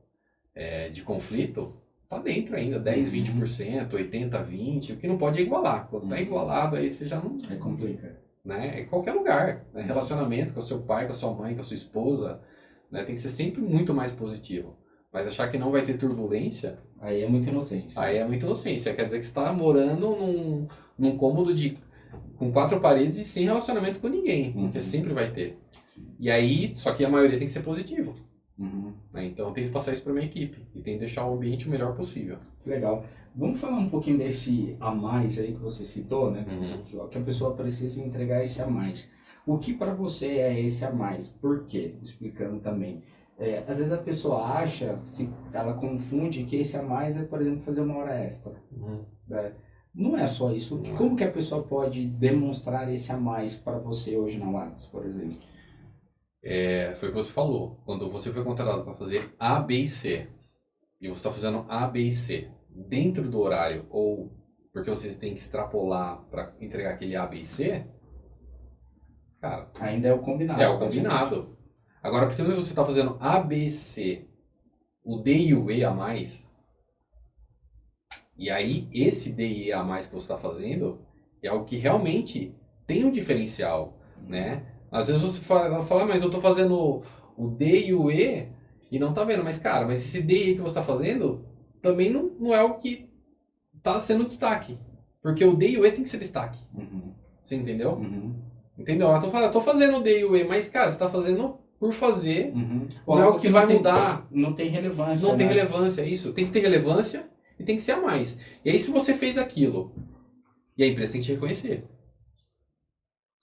de conflito, tá dentro ainda, 10, 20%, 80, 20%, o que não pode é igualar. Quando tá igualado, aí você já não... É complicado. Né? Em qualquer lugar, né? Relacionamento com o seu pai, com a sua mãe, com a sua esposa, né? Tem que ser sempre muito mais positivo. Mas achar que não vai ter turbulência... Aí é muita inocência. Aí é muita inocência. Quer dizer que você está morando num cômodo com 4 paredes e sem relacionamento com ninguém. Porque sempre vai ter. Sim. E aí, só que a maioria tem que ser positivo. Uhum. Né? Então eu tenho que passar isso para minha equipe. E tenho que deixar o ambiente o melhor possível. Que legal. Vamos falar um pouquinho desse a mais aí que você citou, né? Uhum. Que a pessoa precisa entregar esse a mais. O que para você é esse a mais? Por quê? Explicando também. Às vezes a pessoa acha, ela confunde que esse a mais é, por exemplo, fazer uma hora extra. Uhum. Né? Não é só isso. Não. Como que a pessoa pode demonstrar esse a mais para você hoje na Lattes, por exemplo? Foi o que você falou. Quando você foi contratado para fazer A, B e C, e você está fazendo A, B e C dentro do horário, ou porque vocês têm que extrapolar para entregar aquele A, B e C, cara... Ainda é o combinado. É o combinado. Agora, porque você está fazendo A, B, C, o D e o E a mais, e aí esse D e E a mais que você está fazendo é algo que realmente tem um diferencial, né? Às vezes você fala, mas eu estou fazendo o D e o E e não tá vendo, mas cara, mas esse D e E que você está fazendo também não é o que está sendo destaque, porque o D e o E tem que ser destaque. Uhum. Você entendeu? Uhum. Entendeu? Eu tô fazendo o D e o E, mas cara, você está fazendo por fazer, Uhum. não é o que vai mudar. Não tem relevância. Não tem relevância, é isso. Tem que ter relevância e tem que ser a mais. E aí, se você fez aquilo, e a empresa tem que te reconhecer.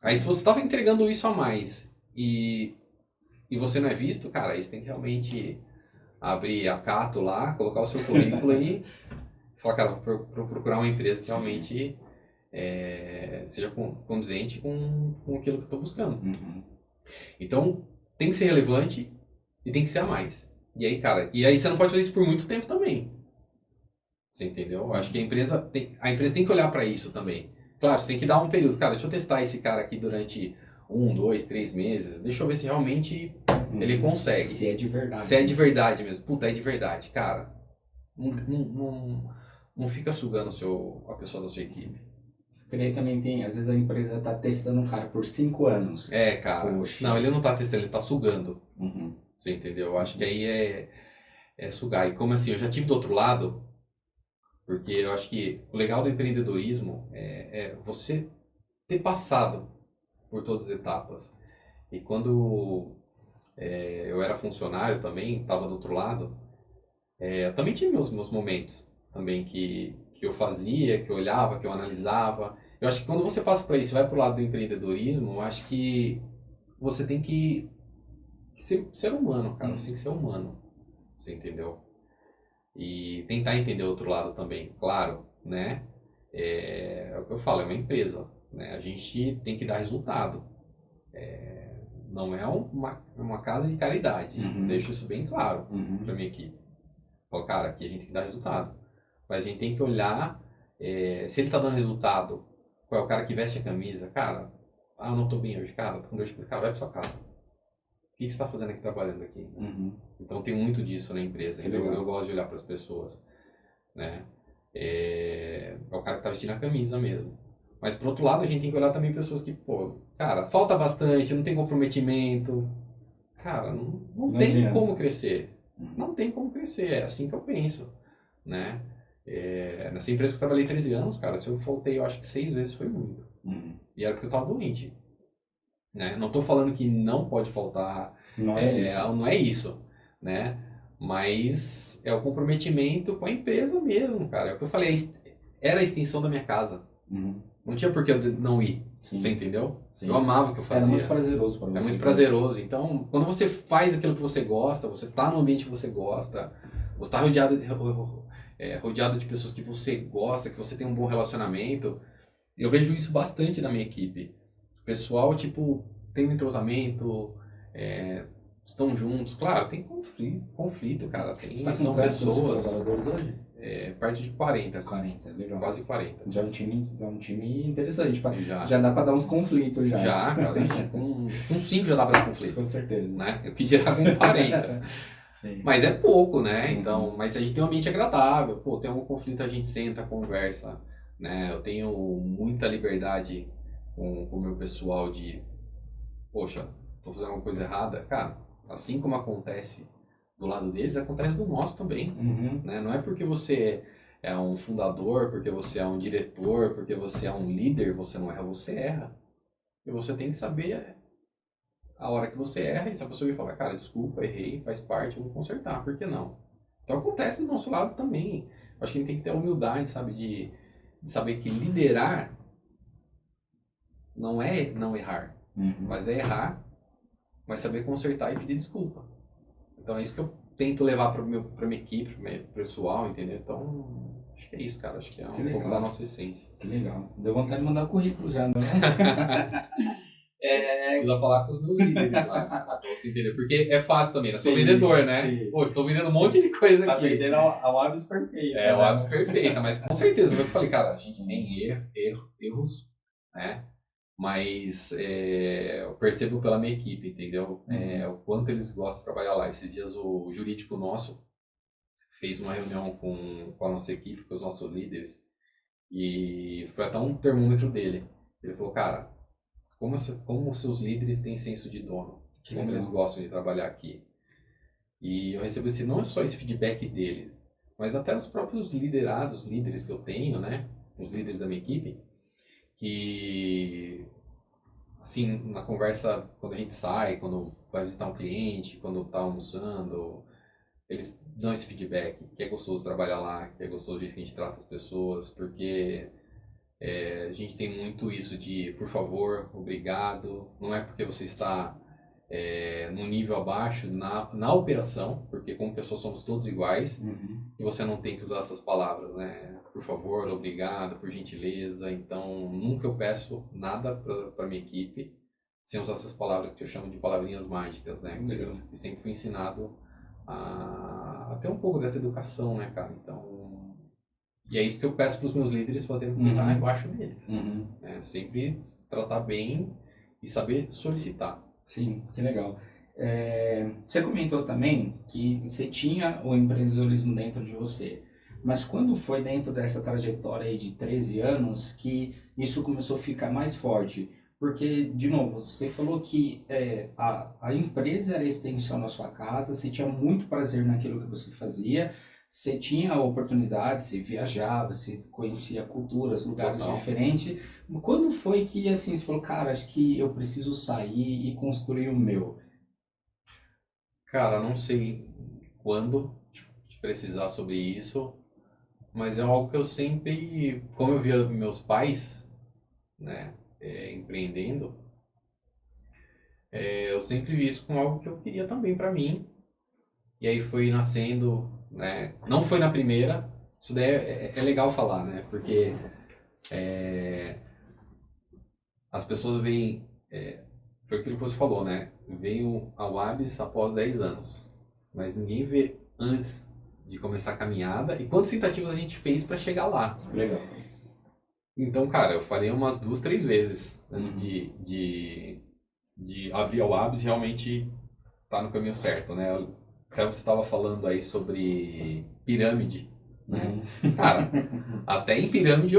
Aí, se você estava entregando isso a mais e você não é visto, cara, aí você tem que realmente abrir a Cato lá, colocar o seu currículo e falar, cara, vou procurar uma empresa que realmente seja condizente com aquilo que eu estou buscando. Uhum. Então, tem que ser relevante e tem que ser a mais. E aí, cara, você não pode fazer isso por muito tempo também. Você entendeu? Eu acho que a empresa tem que olhar para isso também. Claro, você tem que dar um período. Cara, deixa eu testar esse cara aqui durante 1, 2, 3 meses. Deixa eu ver se realmente ele consegue. Se é de verdade. Se é de verdade mesmo. Puta, é de verdade. Cara, não fica sugando a pessoa da sua equipe. Porque aí também tem, às vezes a empresa tá testando um cara por 5 anos. Cara. Poxa. Não, ele não tá testando, ele tá sugando. Uhum. Você entendeu? Eu acho que aí é sugar. E como assim, eu já tive do outro lado, porque eu acho que o legal do empreendedorismo é você ter passado por todas as etapas. E quando eu era funcionário também, estava do outro lado, eu também tive meus momentos também que eu fazia, que eu olhava, que eu analisava. Eu acho que quando você passa para isso, vai para o lado do empreendedorismo, eu acho que você tem que ser humano, cara. Você tem que ser humano. Você entendeu? E tentar entender o outro lado também, claro, né? É o que eu falo, é uma empresa, né? A gente tem que dar resultado. Não é uma casa de caridade. Uhum. Deixo isso bem claro para Uhum. minha equipe. Falo, cara, aqui a gente tem que dar resultado. Mas a gente tem que olhar se ele tá dando resultado. Qual é o cara que veste a camisa? Cara, eu não tô bem hoje, cara, tô com dor de cabeça. Cara, vai pra sua casa. O que você tá fazendo aqui trabalhando aqui? Uhum. Então tem muito disso na empresa. Que Eu legal. gosto de olhar para as pessoas, né? É o cara que tá vestindo a camisa mesmo. Mas por outro lado, a gente tem que olhar também pessoas que, pô, cara, falta bastante, não tem comprometimento. Cara, não tem adianta. como crescer. Uhum. Não tem como crescer, é assim que eu penso, né? Nessa empresa que eu trabalhei 13 anos, cara, se eu faltei, eu acho que 6 vezes foi muito. Uhum. E era porque eu tava doente, né? Não tô falando que não pode faltar, Não é isso. não é isso, né? Mas é o comprometimento com a empresa mesmo, cara. É o que eu falei, era a extensão da minha casa. Uhum. Não tinha por que eu não ir, Sim. você entendeu? Sim. Eu amava o que eu fazia. Era muito prazeroso para você. É muito prazeroso. Então, quando você faz aquilo que você gosta, você tá no ambiente que você gosta, você tá rodeado de pessoas que você gosta, que você tem um bom relacionamento. Eu vejo isso bastante na minha equipe. O pessoal, tipo, tem um entrosamento, estão juntos. Claro, tem conflito, cara. Você tá com São quantos pessoas, colaboradores hoje? perto de 40, 40, legal. quase 40. Já é um time interessante. Já, Já dá pra dar uns conflitos já. já, cara, ixi, com 5 já dá pra dar conflito, Com certeza. né? Eu que dirá com 40. Sim. Mas é pouco, né? Então, mas se a gente tem um ambiente agradável, pô, tem algum conflito, a gente senta, conversa, né? Eu tenho muita liberdade com o meu pessoal de, poxa, tô fazendo alguma coisa errada. Cara, assim como acontece do lado deles, acontece do nosso também, Uhum. né? Não é porque você é um fundador, porque você é um diretor, porque você é um líder, você não erra, você erra. E você tem que saber a hora que você erra, e se a pessoa vir falar, cara, desculpa, errei, faz parte, vamos consertar, por que não? Então acontece do nosso lado também. Acho que a gente tem que ter a humildade, sabe, de saber que liderar não é não errar, mas é errar, mas saber consertar e pedir desculpa. Então é isso que eu tento levar para minha equipe, para meu pessoal, entendeu? Então, acho que é isso, cara. Acho que é Que um pouco legal. da nossa essência. Que legal. Deu vontade de mandar o currículo já, né? Precisa falar com os meus líderes lá, pra você entender. Porque é fácil também, né? Sou Sim, vendedor, né? sim. Pô, estou vendendo um monte de coisa Tá aqui. vendendo a Wabs perfeita. É, o né? hábito perfeita, mas com certeza, como eu falei, cara, a gente tem erros, né? Mas eu percebo pela minha equipe, entendeu? O quanto eles gostam de trabalhar lá. Esses dias o jurídico nosso fez uma reunião com a nossa equipe, com os nossos líderes, e foi até um termômetro dele. Ele falou, cara, como os seus líderes têm senso de dono, Que como legal. eles gostam de trabalhar aqui. E eu recebo não só esse feedback dele, mas até os próprios líderes que eu tenho, né? Os líderes da minha equipe, que, assim, na conversa, quando a gente sai, quando vai visitar um cliente, quando tá almoçando, eles dão esse feedback, que é gostoso trabalhar lá, que é gostoso o jeito que a gente trata as pessoas, porque a gente tem muito isso de, por favor, obrigado, não é porque você está num nível abaixo na operação, porque como pessoas somos todos iguais, que você não tem que usar essas palavras, né? Por favor, obrigado, por gentileza. Então, nunca eu peço nada para minha equipe sem usar essas palavras que eu chamo de palavrinhas mágicas, né? Que sempre fui ensinado a ter um pouco dessa educação, né, cara? Então, e é isso que eu peço para os meus líderes fazerem com que tá embaixo deles. Né? Sempre tratar bem e saber solicitar. Sim, que legal. Você comentou também que você tinha o empreendedorismo dentro de você, mas quando foi dentro dessa trajetória aí de 13 anos que isso começou a ficar mais forte? Porque, de novo, você falou que a empresa era a extensão da sua casa, você tinha muito prazer naquilo que você fazia, você tinha a oportunidade, você viajava, você conhecia culturas, lugares Total. diferentes. Quando foi que assim você falou, cara, acho que eu preciso sair e construir o meu? Cara, não sei quando te precisar sobre isso, mas é algo que eu sempre, como eu via meus pais, né, empreendendo, eu sempre vi isso como algo que eu queria também para mim. E aí foi nascendo, né? Não foi na primeira. Isso daí é legal falar, né? Porque as pessoas veem, foi aquilo que você falou, né? Veio a Wabs após 10 anos, mas ninguém vê antes de começar a caminhada e quantas tentativas a gente fez para chegar lá. Legal. Então, cara, eu falei umas 2, 3 vezes antes de abrir a Wabs e realmente tá no caminho certo, né? Até você estava falando aí sobre pirâmide, né? Cara, até em pirâmide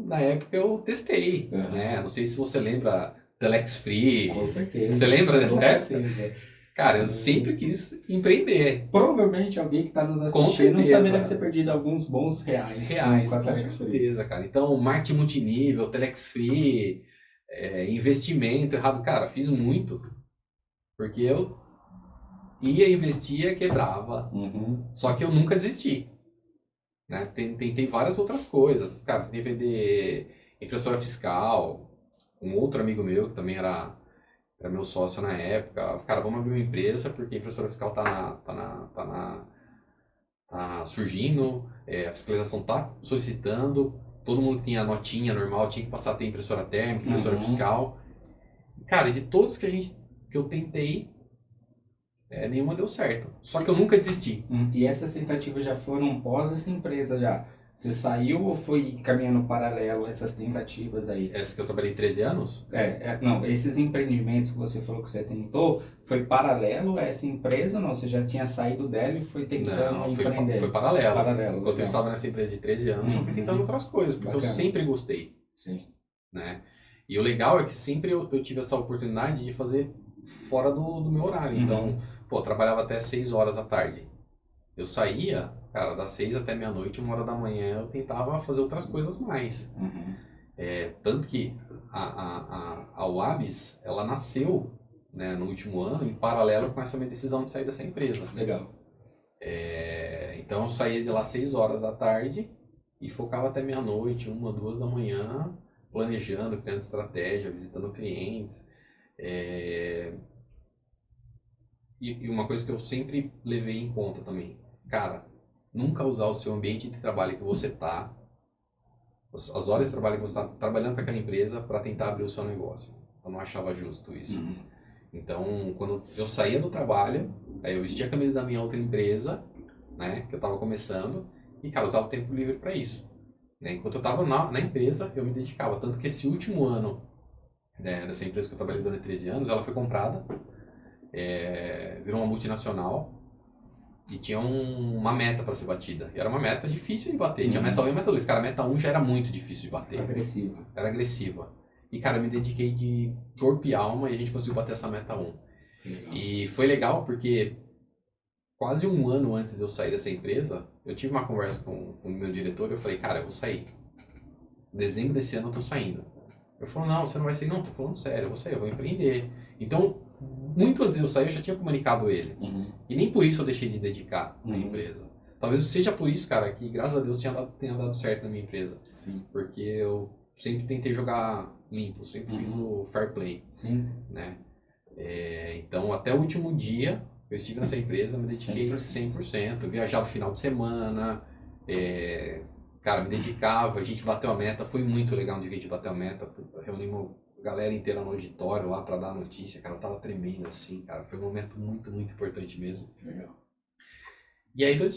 na época eu testei, né? Não sei se você lembra Telex Free. Com certeza. Você lembra dessa Com época? certeza. Cara, eu sempre quis empreender. Provavelmente alguém que está nos Com assistindo certeza. também deve ter perdido alguns bons reais. Com a Telex certeza, Free. cara. Então, marketing multinível, Telex Free, investimento errado. Cara, fiz muito. Porque eu ia, investia, quebrava. Só que eu nunca desisti. Né? Tentei várias outras coisas. Cara, tentei vender impressora fiscal. Um outro amigo meu, que também era meu sócio na época. Cara, vamos abrir uma empresa porque a impressora fiscal tá surgindo, a fiscalização tá solicitando. Todo mundo que tinha notinha normal tinha que passar a ter impressora térmica, impressora fiscal. Cara, de todos que eu tentei, nenhuma deu certo. Só que eu nunca desisti. E essas tentativas já foram pós essa empresa já? Você saiu ou foi caminhando paralelo a essas tentativas aí? Essa que eu trabalhei 13 anos, Não, esses empreendimentos que você falou que você tentou, foi paralelo a essa empresa? Não, você já tinha saído dela e foi tentando não, empreender? foi paralelo. Paralelo, Enquanto eu legal. estava nessa empresa de 13 anos, eu fui tentando outras coisas, porque Bacana. eu sempre gostei, Sim. né? E o legal é que sempre eu tive essa oportunidade de fazer fora do meu horário. Então, pô, eu trabalhava até 6 horas da tarde. Eu saía, cara, das 6 até meia-noite, 1 hora da manhã, eu tentava fazer outras coisas mais. Tanto que a UABS, ela nasceu, né, no último ano, em paralelo com essa minha decisão de sair dessa empresa. Legal. Então eu saía de lá 6 horas da tarde e focava até meia-noite, 1, 2 da manhã, planejando, criando estratégia, visitando clientes. E uma coisa que eu sempre levei em conta também, cara, nunca usar o seu ambiente de trabalho que você tá, as horas de trabalho que você está trabalhando para aquela empresa para tentar abrir o seu negócio. Eu não achava justo isso. Então, quando eu saía do trabalho, aí eu vestia a camisa da minha outra empresa, né, que eu estava começando, e, cara, usava o tempo livre para isso. Né? Enquanto eu estava na empresa, eu me dedicava. Tanto que esse último ano, né, dessa empresa que eu trabalhei durante 13 anos, ela foi comprada, virou uma multinacional, e tinha uma meta para ser batida. E era uma meta difícil de bater. Tinha meta 1 e meta 2. Cara, a meta 1 já era muito difícil de bater. Agressiva. Era agressiva. E, cara, eu me dediquei de corpo e alma e a gente conseguiu bater essa meta 1. Legal. E foi legal porque quase um ano antes de eu sair dessa empresa, eu tive uma conversa com o meu diretor e eu falei, cara, eu vou sair. Dezembro desse ano eu tô saindo. Eu falei, não, você não vai sair? Não, tô falando sério, eu vou sair, eu vou empreender. Então, muito antes de eu sair, eu já tinha comunicado ele. E nem por isso eu deixei de dedicar na empresa. Talvez seja por isso, cara, que graças a Deus tenha dado certo na minha empresa. Sim. Porque eu sempre tentei jogar limpo, sempre fiz o fair play. Sim. Né? Então, até o último dia eu estive nessa empresa, me dediquei 100%. Viajava no final de semana, cara, me dedicava, a gente bateu a meta, foi muito legal onde a gente bateu a meta, reunimos a galera inteira no auditório lá pra dar a notícia, cara, eu tava tremendo assim, cara, foi um momento muito, muito importante mesmo. Legal. E aí eu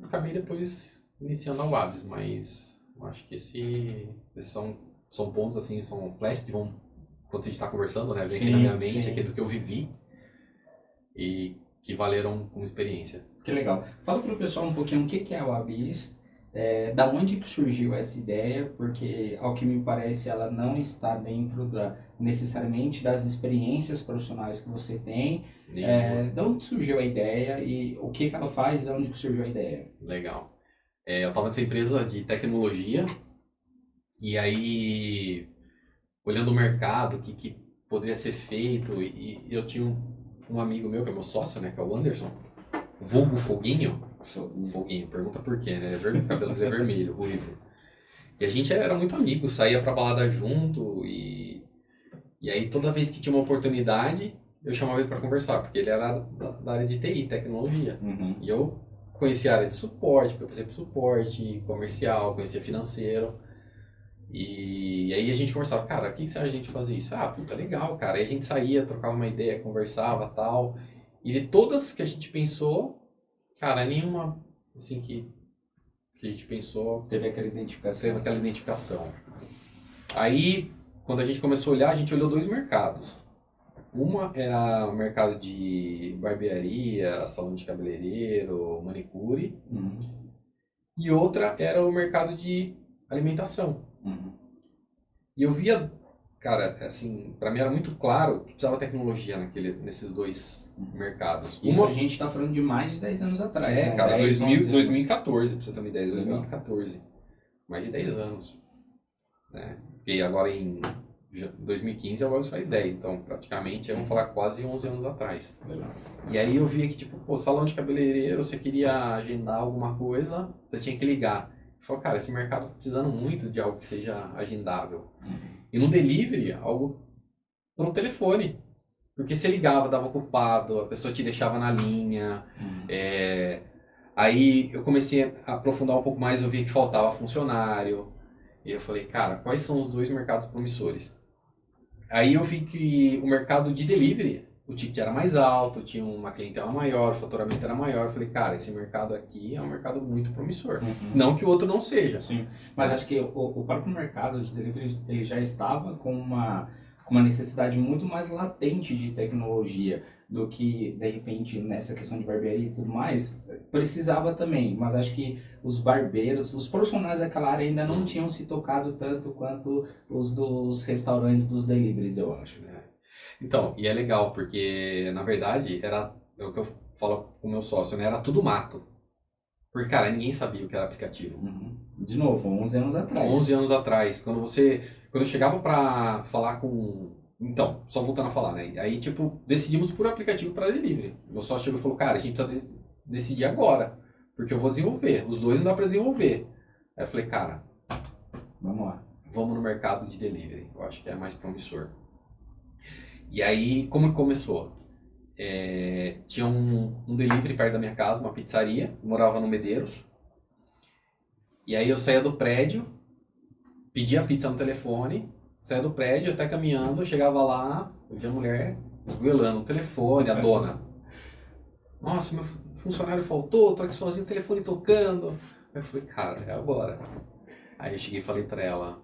acabei depois iniciando a UABS, mas eu acho que esses são pontos assim, são flashes que vão, quando a gente tá conversando, né, vem aqui na minha mente, aqui do que eu vivi e que valeram como experiência. Que legal. Fala para o pessoal um pouquinho o que é a UABS, da onde que surgiu essa ideia, porque ao que me parece ela não está dentro necessariamente das experiências profissionais que você tem. De onde surgiu a ideia e o que ela faz, de onde que surgiu a ideia? Legal. Eu estava nessa empresa de tecnologia e aí, olhando o mercado, o que poderia ser feito, e eu tinha um amigo meu, que é meu sócio, né, que é o Anderson, vulgo Foguinho. Foguinho, pergunta por quê, né? O cabelo dele é vermelho, ruivo. E a gente era muito amigo, saía pra balada junto e aí toda vez que tinha uma oportunidade, eu chamava ele pra conversar, porque ele era da área de TI, tecnologia. E eu conhecia a área de suporte, porque eu passei por suporte comercial, conhecia financeiro. E aí a gente conversava, cara, o que você acha de a gente fazer isso? Ah, puta, legal, cara. Aí a gente saía, trocava uma ideia, conversava tal. E de todas que a gente pensou, cara, nenhuma assim que a gente pensou Teve aquela identificação. teve aquela identificação. Aí, quando a gente começou a olhar, a gente olhou 2 mercados. Uma era o mercado de barbearia, salão de cabeleireiro, manicure. E outra era o mercado de alimentação. E eu via, cara, assim, pra mim era muito claro que precisava tecnologia nesses 2 mercados. Isso a gente está falando de mais de 10 anos atrás, né? Cara, 10, 11 anos. 2014, pra você ter uma ideia, 2014. Mais de 10 anos. Né? Porque agora em 2015 a UABS faz 10, então praticamente, vamos falar, quase 11 anos atrás. Legal. E aí eu via que, tipo, pô, salão de cabeleireiro, você queria agendar alguma coisa, você tinha que ligar. Eu falei, cara, esse mercado tá precisando muito de algo que seja agendável. E no delivery, algo pelo telefone. Porque você ligava, dava ocupado, a pessoa te deixava na linha. Aí eu comecei a aprofundar um pouco mais, eu vi que faltava funcionário. E eu falei, cara, quais são os 2 mercados promissores? Aí eu vi que o mercado de delivery, o ticket era mais alto, tinha uma clientela maior, o faturamento era maior. Eu falei, cara, esse mercado aqui é um mercado muito promissor. Não que o outro não seja. Sim, mas acho que o próprio mercado de delivery ele já estava com uma necessidade muito mais latente de tecnologia do que, de repente, nessa questão de barbearia e tudo mais, precisava também, mas acho que os barbeiros, os profissionais daquela área ainda não tinham se tocado tanto quanto os dos restaurantes, dos deliveries, eu acho. Então, e é legal, porque na verdade é o que eu falo com o meu sócio, né? Era tudo mato. Porque, cara, ninguém sabia o que era aplicativo. De novo, 11 anos atrás. 11 anos atrás, quando eu chegava pra falar com... Então, só voltando a falar, né? Aí, tipo, decidimos por aplicativo para delivery. Meu sócio chegou e falou, cara, a gente precisa decidir agora, porque eu vou desenvolver. Os dois não dá pra desenvolver. Aí eu falei, cara, Vamos lá. vamos no mercado de delivery. Eu acho que é mais promissor. E aí, como que começou? Tinha um delivery perto da minha casa, uma pizzaria, eu morava no Medeiros. E aí eu saía do prédio, pedia a pizza no telefone, saía do prédio, até caminhando, eu chegava lá, eu via a mulher esgoelando o telefone, a dona. Nossa, meu funcionário faltou, tô aqui sozinho, o telefone tocando. Aí eu falei, cara, é agora. Aí eu cheguei e falei pra ela,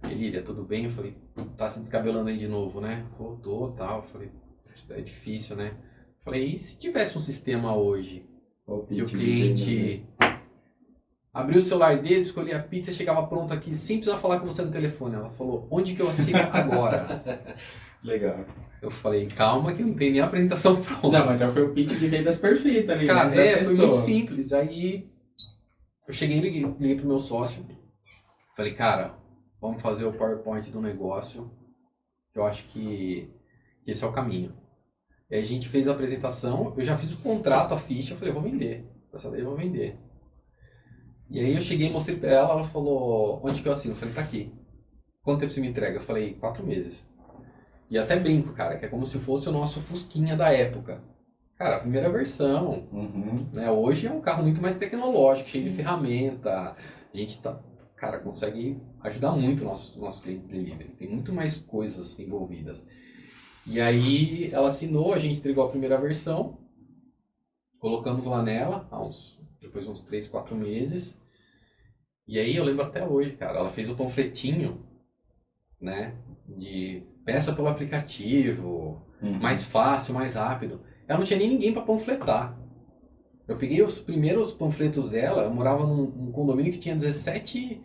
Elília, tudo bem? Eu falei, tá se descabelando aí de novo, né? Falou, tô, tal. Eu falei, é difícil, né? Eu falei, e se tivesse um sistema hoje que o cliente abriu o celular dele, escolhia a pizza, chegava pronto aqui, sem precisar falar com você no telefone. Ela falou, onde que eu assino agora? Legal. Eu falei, calma que não tem nem a apresentação pronta. Não, mas já foi o pitch de vendas perfeito ali, cara, né? foi muito simples. Aí eu cheguei e liguei pro meu sócio. Falei, cara, vamos fazer o PowerPoint do negócio. Eu acho que esse é o caminho. E aí a gente fez a apresentação, eu já fiz o contrato, a ficha, eu falei, eu vou vender. Essa daí eu vou vender. E aí eu cheguei e mostrei pra ela, ela falou, onde que eu assino? Eu falei, tá aqui. Quanto tempo você me entrega? Eu falei, 4 meses. E até brinco, cara, que é como se fosse o nosso Fusquinha da época. Cara, a primeira versão, né? Hoje é um carro muito mais tecnológico, cheio de ferramenta. A gente cara, consegue ajudar muito o nosso cliente delivery. Tem muito mais coisas envolvidas. E aí ela assinou, a gente entregou a primeira versão, colocamos lá nela, depois uns 3, 4 meses. E aí eu lembro até hoje, cara, ela fez o panfletinho, né, de peça pelo aplicativo, mais fácil, mais rápido. Ela não tinha nem ninguém para panfletar. Eu peguei os primeiros panfletos dela, eu morava num condomínio que tinha 17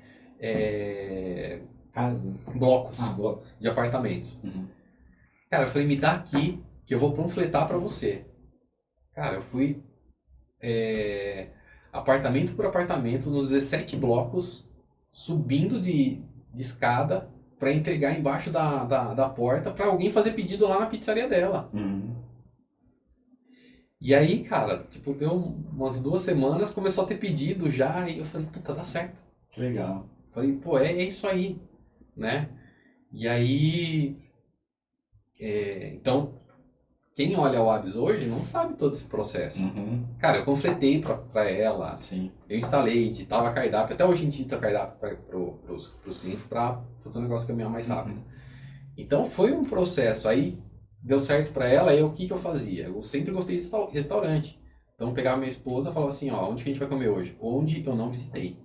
casas, blocos blocos de apartamentos. Cara, eu falei, me dá aqui que eu vou panfletar para você. Cara, eu fui apartamento por apartamento, nos 17 blocos, subindo de escada para entregar embaixo da porta para alguém fazer pedido lá na pizzaria dela. E aí, cara, tipo, deu umas 2 semanas, começou a ter pedido já, e eu falei, puta, dá certo. Que legal. Falei, pô, é isso aí, né? E aí, então, quem olha o Abs hoje não sabe todo esse processo. Cara, eu panfletei pra ela, Sim. Eu instalei, editava cardápio, até hoje a gente edita cardápio pros clientes pra fazer um negócio caminhar mais rápido. Então foi um processo, aí deu certo pra ela, aí o que eu fazia? Eu sempre gostei de restaurante. Então eu pegava minha esposa e falava assim, ó, onde que a gente vai comer hoje? Onde eu não visitei.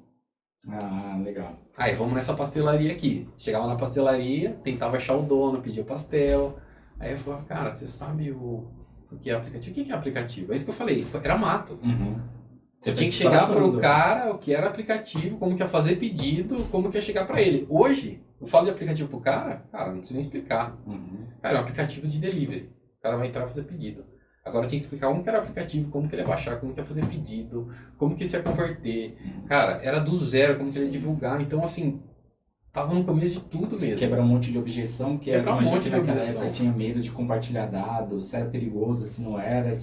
Ah, legal. Aí vamos nessa pastelaria aqui. Chegava na pastelaria, tentava achar o dono, pedia o pastel. Aí eu falava, cara, você sabe o que é aplicativo? O que é aplicativo? É isso que eu falei, era mato. Eu tinha que chegar pro cara o que era aplicativo, como que ia fazer pedido, como que ia chegar pra ele. Hoje, eu falo de aplicativo pro cara, não precisa nem explicar. Cara, é um aplicativo de delivery. O cara vai entrar e fazer pedido. Agora eu tinha que explicar como que era o aplicativo, como que ele ia baixar, como que ia fazer pedido, como que isso ia converter. Cara, era do zero, como que ele ia divulgar. Então, assim, tava no começo de tudo mesmo. Quebrar um monte de objeção, porque Quebrar um monte de naquela objeção. época tinha medo de compartilhar dados, se era perigoso, se não era.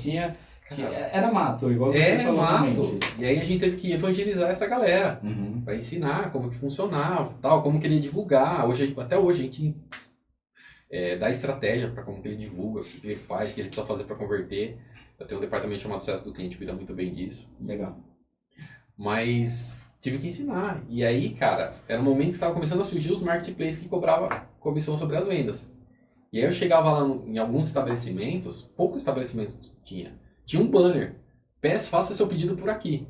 Era mato, igual você falou. Mato. Realmente. E aí a gente teve que evangelizar essa galera para ensinar como que funcionava, tal, como que ele ia divulgar. Até hoje a gente dá estratégia para como que ele divulga, o que ele faz, o que ele precisa fazer para converter. Eu tenho um departamento chamado Sucesso do Cliente que cuida muito bem disso. Legal. Mas tive que ensinar. E aí, cara, era um momento que estava começando a surgir os marketplaces que cobrava comissão sobre as vendas. E aí eu chegava lá em alguns estabelecimentos, poucos estabelecimentos tinha um banner, faça seu pedido por aqui.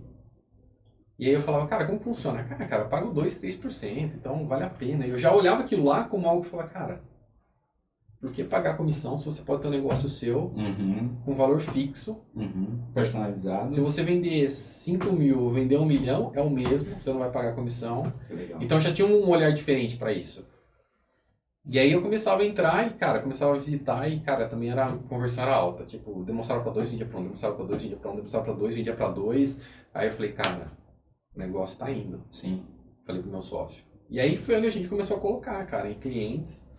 E aí eu falava, cara, como funciona? Cara, eu pago 2, 3%, então vale a pena. E eu já olhava aquilo lá como algo que falava, cara, por que pagar comissão se você pode ter um negócio seu com valor fixo? Personalizado. Se você vender 5 mil ou vender 1 milhão, é o mesmo, você não vai pagar comissão. Então já tinha um olhar diferente para isso. E aí eu começava a entrar e, cara, começava a visitar e, cara, também a conversão era alta. Tipo, demonstrava para 2, vendia para 1, demonstrava para 2, vendia para 1, demonstrava para 2, vendia para 2. Aí eu falei, cara, o negócio tá indo. Sim. Falei pro meu sócio. E aí foi onde a gente começou a colocar, cara, em clientes.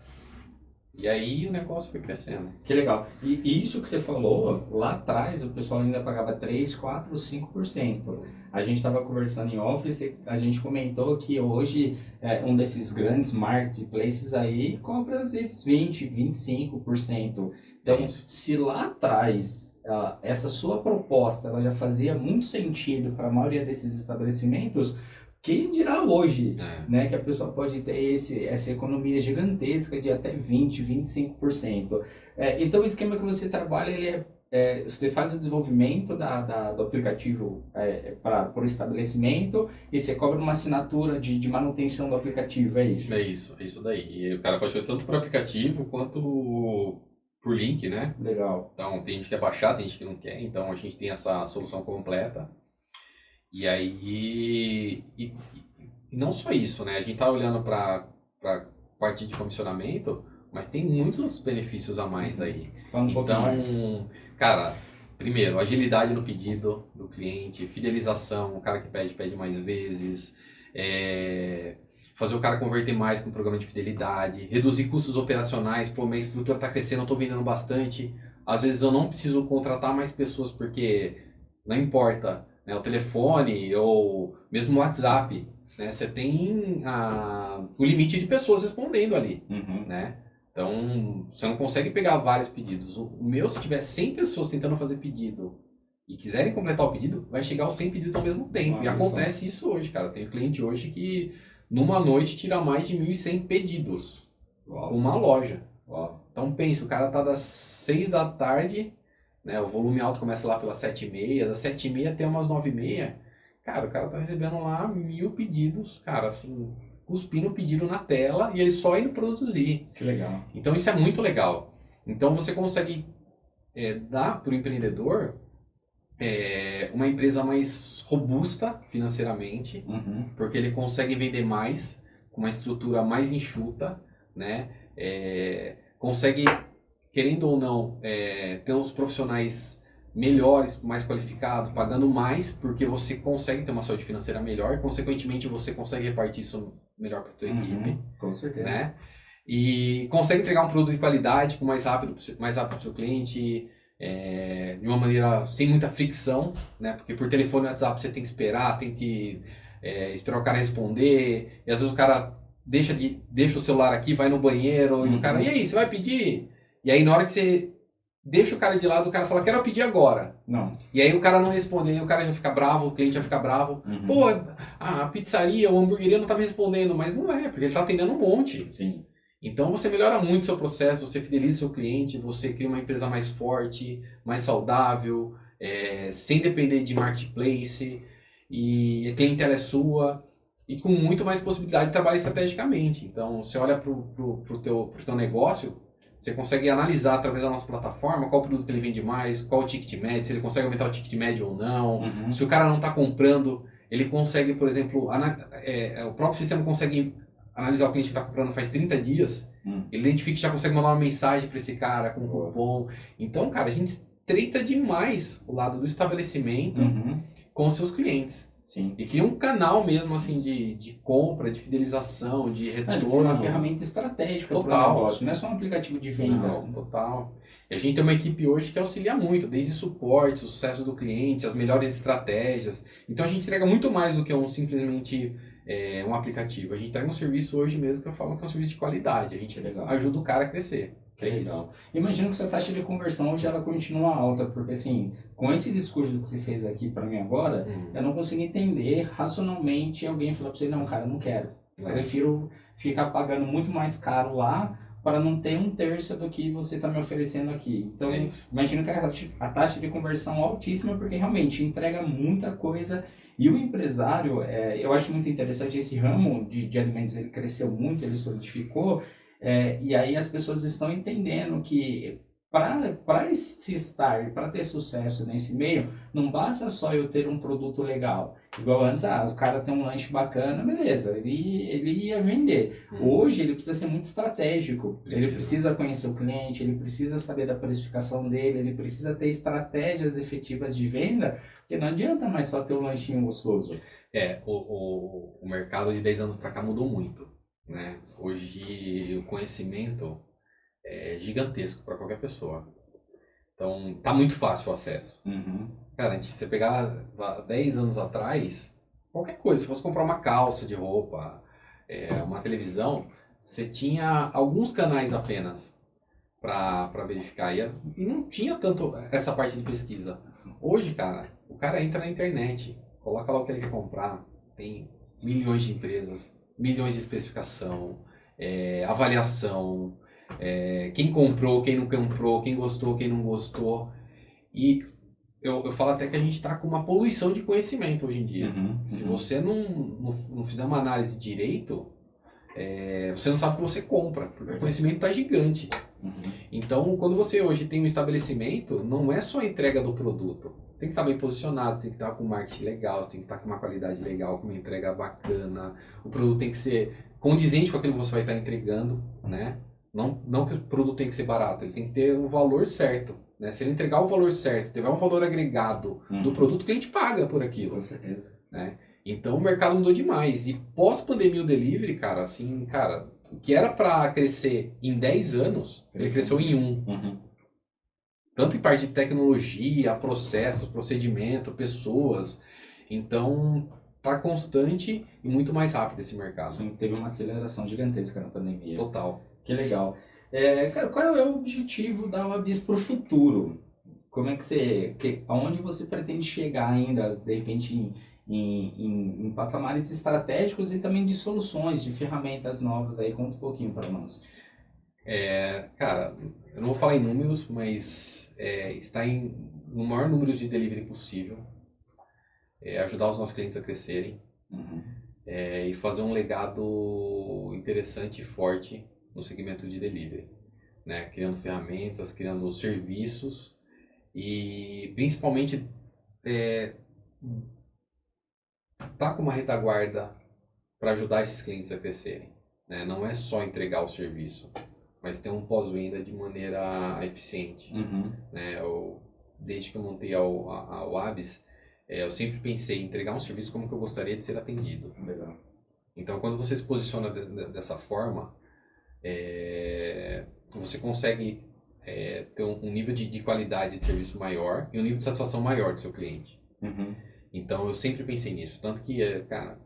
E aí o negócio foi crescendo. Que legal. E isso que você falou, lá atrás o pessoal ainda pagava 3, 4, 5%. A gente estava conversando em office, a gente comentou que hoje um desses grandes marketplaces aí cobra às vezes 20, 25%. Então, se lá atrás essa sua proposta ela já fazia muito sentido para a maioria desses estabelecimentos, quem dirá hoje, né, que a pessoa pode ter essa economia gigantesca de até 20, 25%. Então, o esquema que você trabalha, ele você faz o desenvolvimento do aplicativo para o estabelecimento e você cobra uma assinatura de manutenção do aplicativo, é isso? É isso daí. E o cara pode fazer tanto por aplicativo quanto por link, né? Legal. Então, tem gente que quer baixar, tem gente que não quer, então a gente tem essa solução completa. E aí, e não só isso, né? A gente tá olhando para parte de comissionamento, mas tem muitos outros benefícios a mais aí. Fala um pouquinho mais. Cara, primeiro, agilidade no pedido do cliente, fidelização, o cara que pede mais vezes, fazer o cara converter mais com o programa de fidelidade, reduzir custos operacionais, pô, minha estrutura tá crescendo, eu tô vendendo bastante, às vezes eu não preciso contratar mais pessoas porque não importa, né, o telefone ou mesmo o WhatsApp, né, você tem o limite de pessoas respondendo ali, né? Então, você não consegue pegar vários pedidos. O meu, se tiver 100 pessoas tentando fazer pedido e quiserem completar o pedido, vai chegar aos 100 pedidos ao mesmo tempo. E acontece isso hoje, cara. Tem cliente hoje que, numa noite, tira mais de 1.100 pedidos com uma loja. Então, pensa, o cara tá das 6 da tarde, né, o volume alto começa lá pelas 7h30, das 7h30 até umas 9h30. Cara, o cara tá recebendo lá 1.000 pedidos, cara, assim, cuspindo o pedido na tela e ele só indo produzir. Que legal. Então isso é muito legal. Então você consegue dar para o empreendedor uma empresa mais robusta financeiramente, porque ele consegue vender mais, com uma estrutura mais enxuta, né? Consegue, querendo ou não, ter uns profissionais melhores, mais qualificados, pagando mais, porque você consegue ter uma saúde financeira melhor, e consequentemente você consegue repartir isso melhor para a tua equipe. Com certeza. Né? E consegue entregar um produto de qualidade mais rápido para o seu cliente, de uma maneira sem muita fricção, né? Porque por telefone e WhatsApp você tem que esperar, esperar o cara responder, e às vezes o cara deixa o celular aqui, vai no banheiro, e o cara, e aí, você vai pedir? E aí na hora que você deixa o cara de lado, o cara fala, quero pedir agora. Não. E aí o cara não responde, aí o cara já fica bravo, o cliente já fica bravo. Pô, a pizzaria, a hamburgueria não tá me respondendo, mas não é, porque ele tá atendendo um monte. Sim. Então você melhora muito o seu processo, você fideliza o seu cliente, você cria uma empresa mais forte, mais saudável, sem depender de marketplace, e a clientela é sua, e com muito mais possibilidade de trabalhar estrategicamente. Então você olha pro teu negócio, você consegue analisar através da nossa plataforma qual produto que ele vende mais, qual o ticket médio, se ele consegue aumentar o ticket médio ou não. Se o cara não está comprando, ele consegue, por exemplo, o próprio sistema consegue analisar o cliente que está comprando faz 30 dias, ele identifica e já consegue mandar uma mensagem para esse cara com cupom. Então, cara, a gente estreita demais o lado do estabelecimento com os seus clientes. Sim. E cria um canal mesmo assim de compra, de fidelização, de retorno. É uma ferramenta estratégica para o negócio, não é só um aplicativo de venda. Não, total. E a gente tem uma equipe hoje que auxilia muito, desde suporte, o sucesso do cliente, as melhores estratégias. Então a gente entrega muito mais do que simplesmente um aplicativo. A gente entrega um serviço hoje mesmo que eu falo que é um serviço de qualidade. A gente ajuda o cara a crescer. Que legal. Imagino que sua taxa de conversão hoje ela continua alta, porque assim, com esse discurso que você fez aqui para mim agora, eu não consigo entender racionalmente alguém falar para você, não, cara, eu não quero. Eu prefiro ficar pagando muito mais caro lá para não ter um terço do que você está me oferecendo aqui. Então, É isso. imagino que a taxa de conversão é altíssima, porque realmente entrega muita coisa. E o empresário, eu acho muito interessante esse ramo de alimentos, ele cresceu muito, ele solidificou, e aí as pessoas estão entendendo que para se estar, para ter sucesso nesse meio, não basta só eu ter um produto legal. Igual antes, o cara tem um lanche bacana, beleza, ele ia vender. Hoje ele precisa ser muito estratégico, ele precisa conhecer o cliente, ele precisa saber da precificação dele, ele precisa ter estratégias efetivas de venda, porque não adianta mais só ter um lanchinho gostoso. O mercado de 10 anos para cá mudou muito, né? Hoje o conhecimento é gigantesco para qualquer pessoa. Então, tá muito fácil o acesso. Cara, se você pegar 10 anos atrás, qualquer coisa, se fosse comprar uma calça de roupa, uma televisão, você tinha alguns canais apenas para verificar. E não tinha tanto essa parte de pesquisa. Hoje, cara, o cara entra na internet, coloca lá o que ele quer comprar, tem milhões de empresas, milhões de especificação, avaliação, quem comprou, quem não comprou, quem gostou, quem não gostou. E eu falo até que a gente está com uma poluição de conhecimento hoje em dia. Se você não fizer uma análise direito, você não sabe o que você compra, porque o conhecimento está gigante. Então, quando você hoje tem um estabelecimento, não é só a entrega do produto. Você tem que estar bem posicionado, você tem que estar com um marketing legal, você tem que estar com uma qualidade legal, com uma entrega bacana. O produto tem que ser condizente com aquilo que você vai estar entregando, né? Não que o produto tem que ser barato, ele tem que ter o valor certo. Né? Se ele entregar o valor certo, tiver um valor agregado do produto, o cliente paga por aquilo. Com certeza. Né? Então o mercado mudou demais. E pós-pandemia o delivery, cara, assim, cara, o que era para crescer em 10 anos, ele cresceu em 1. Tanto em parte de tecnologia, processos, procedimento, pessoas. Então tá constante e muito mais rápido esse mercado. Sim, teve uma aceleração gigantesca na pandemia. Total. Que legal. Cara, qual é o objetivo da Wabis para o futuro? Como é aonde você pretende chegar ainda, de repente, em patamares estratégicos e também de soluções, de ferramentas novas aí? Conta um pouquinho para nós. Cara, eu não vou falar em números, mas está no maior número de delivery possível, ajudar os nossos clientes a crescerem e fazer um legado interessante e forte no segmento de delivery, né? Criando ferramentas, criando serviços e principalmente tá com uma retaguarda para ajudar esses clientes a crescerem, né? Não é só entregar o serviço, mas ter um pós-venda de maneira eficiente, né? Desde que eu montei a Wabis, eu sempre pensei em entregar um serviço como que eu gostaria de ser atendido. Legal. Então, quando você se posiciona dessa forma, você consegue ter um nível de qualidade de serviço maior e um nível de satisfação maior do seu cliente. Então, eu sempre pensei nisso. Tanto que, cara,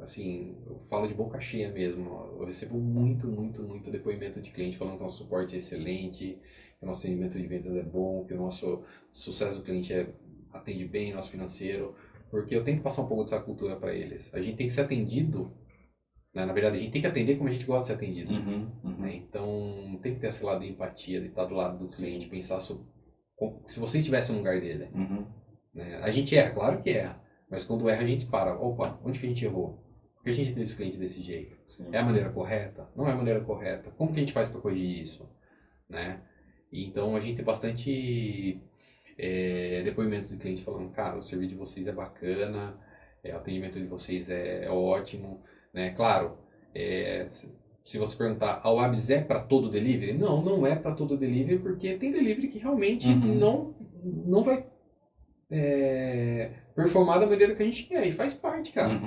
assim, eu falo de boca cheia mesmo. Eu recebo muito depoimento de cliente falando que o nosso suporte é excelente, que o nosso atendimento de vendas é bom, que o nosso sucesso do cliente atende bem, nosso financeiro. Porque eu tento passar um pouco dessa cultura para eles. A gente tem que ser atendido. Na verdade, a gente tem que atender como a gente gosta de ser atendido. Né? Então, tem que ter esse lado de empatia, de estar do lado do cliente, pensar se você estivesse no lugar dele. Né? A gente erra, claro que erra, mas quando erra a gente para. Opa, onde que a gente errou? Por que a gente tem esse cliente desse jeito? Sim. É a maneira correta? Não é a maneira correta? Como que a gente faz para corrigir isso? Né? E então, a gente tem bastante depoimentos de cliente falando, cara, o serviço de vocês é bacana, o atendimento de vocês é ótimo. Né? Claro, se você perguntar, a Wabis é para todo delivery? Não é para todo delivery, porque tem delivery que realmente não vai performar da maneira que a gente quer, e faz parte, cara.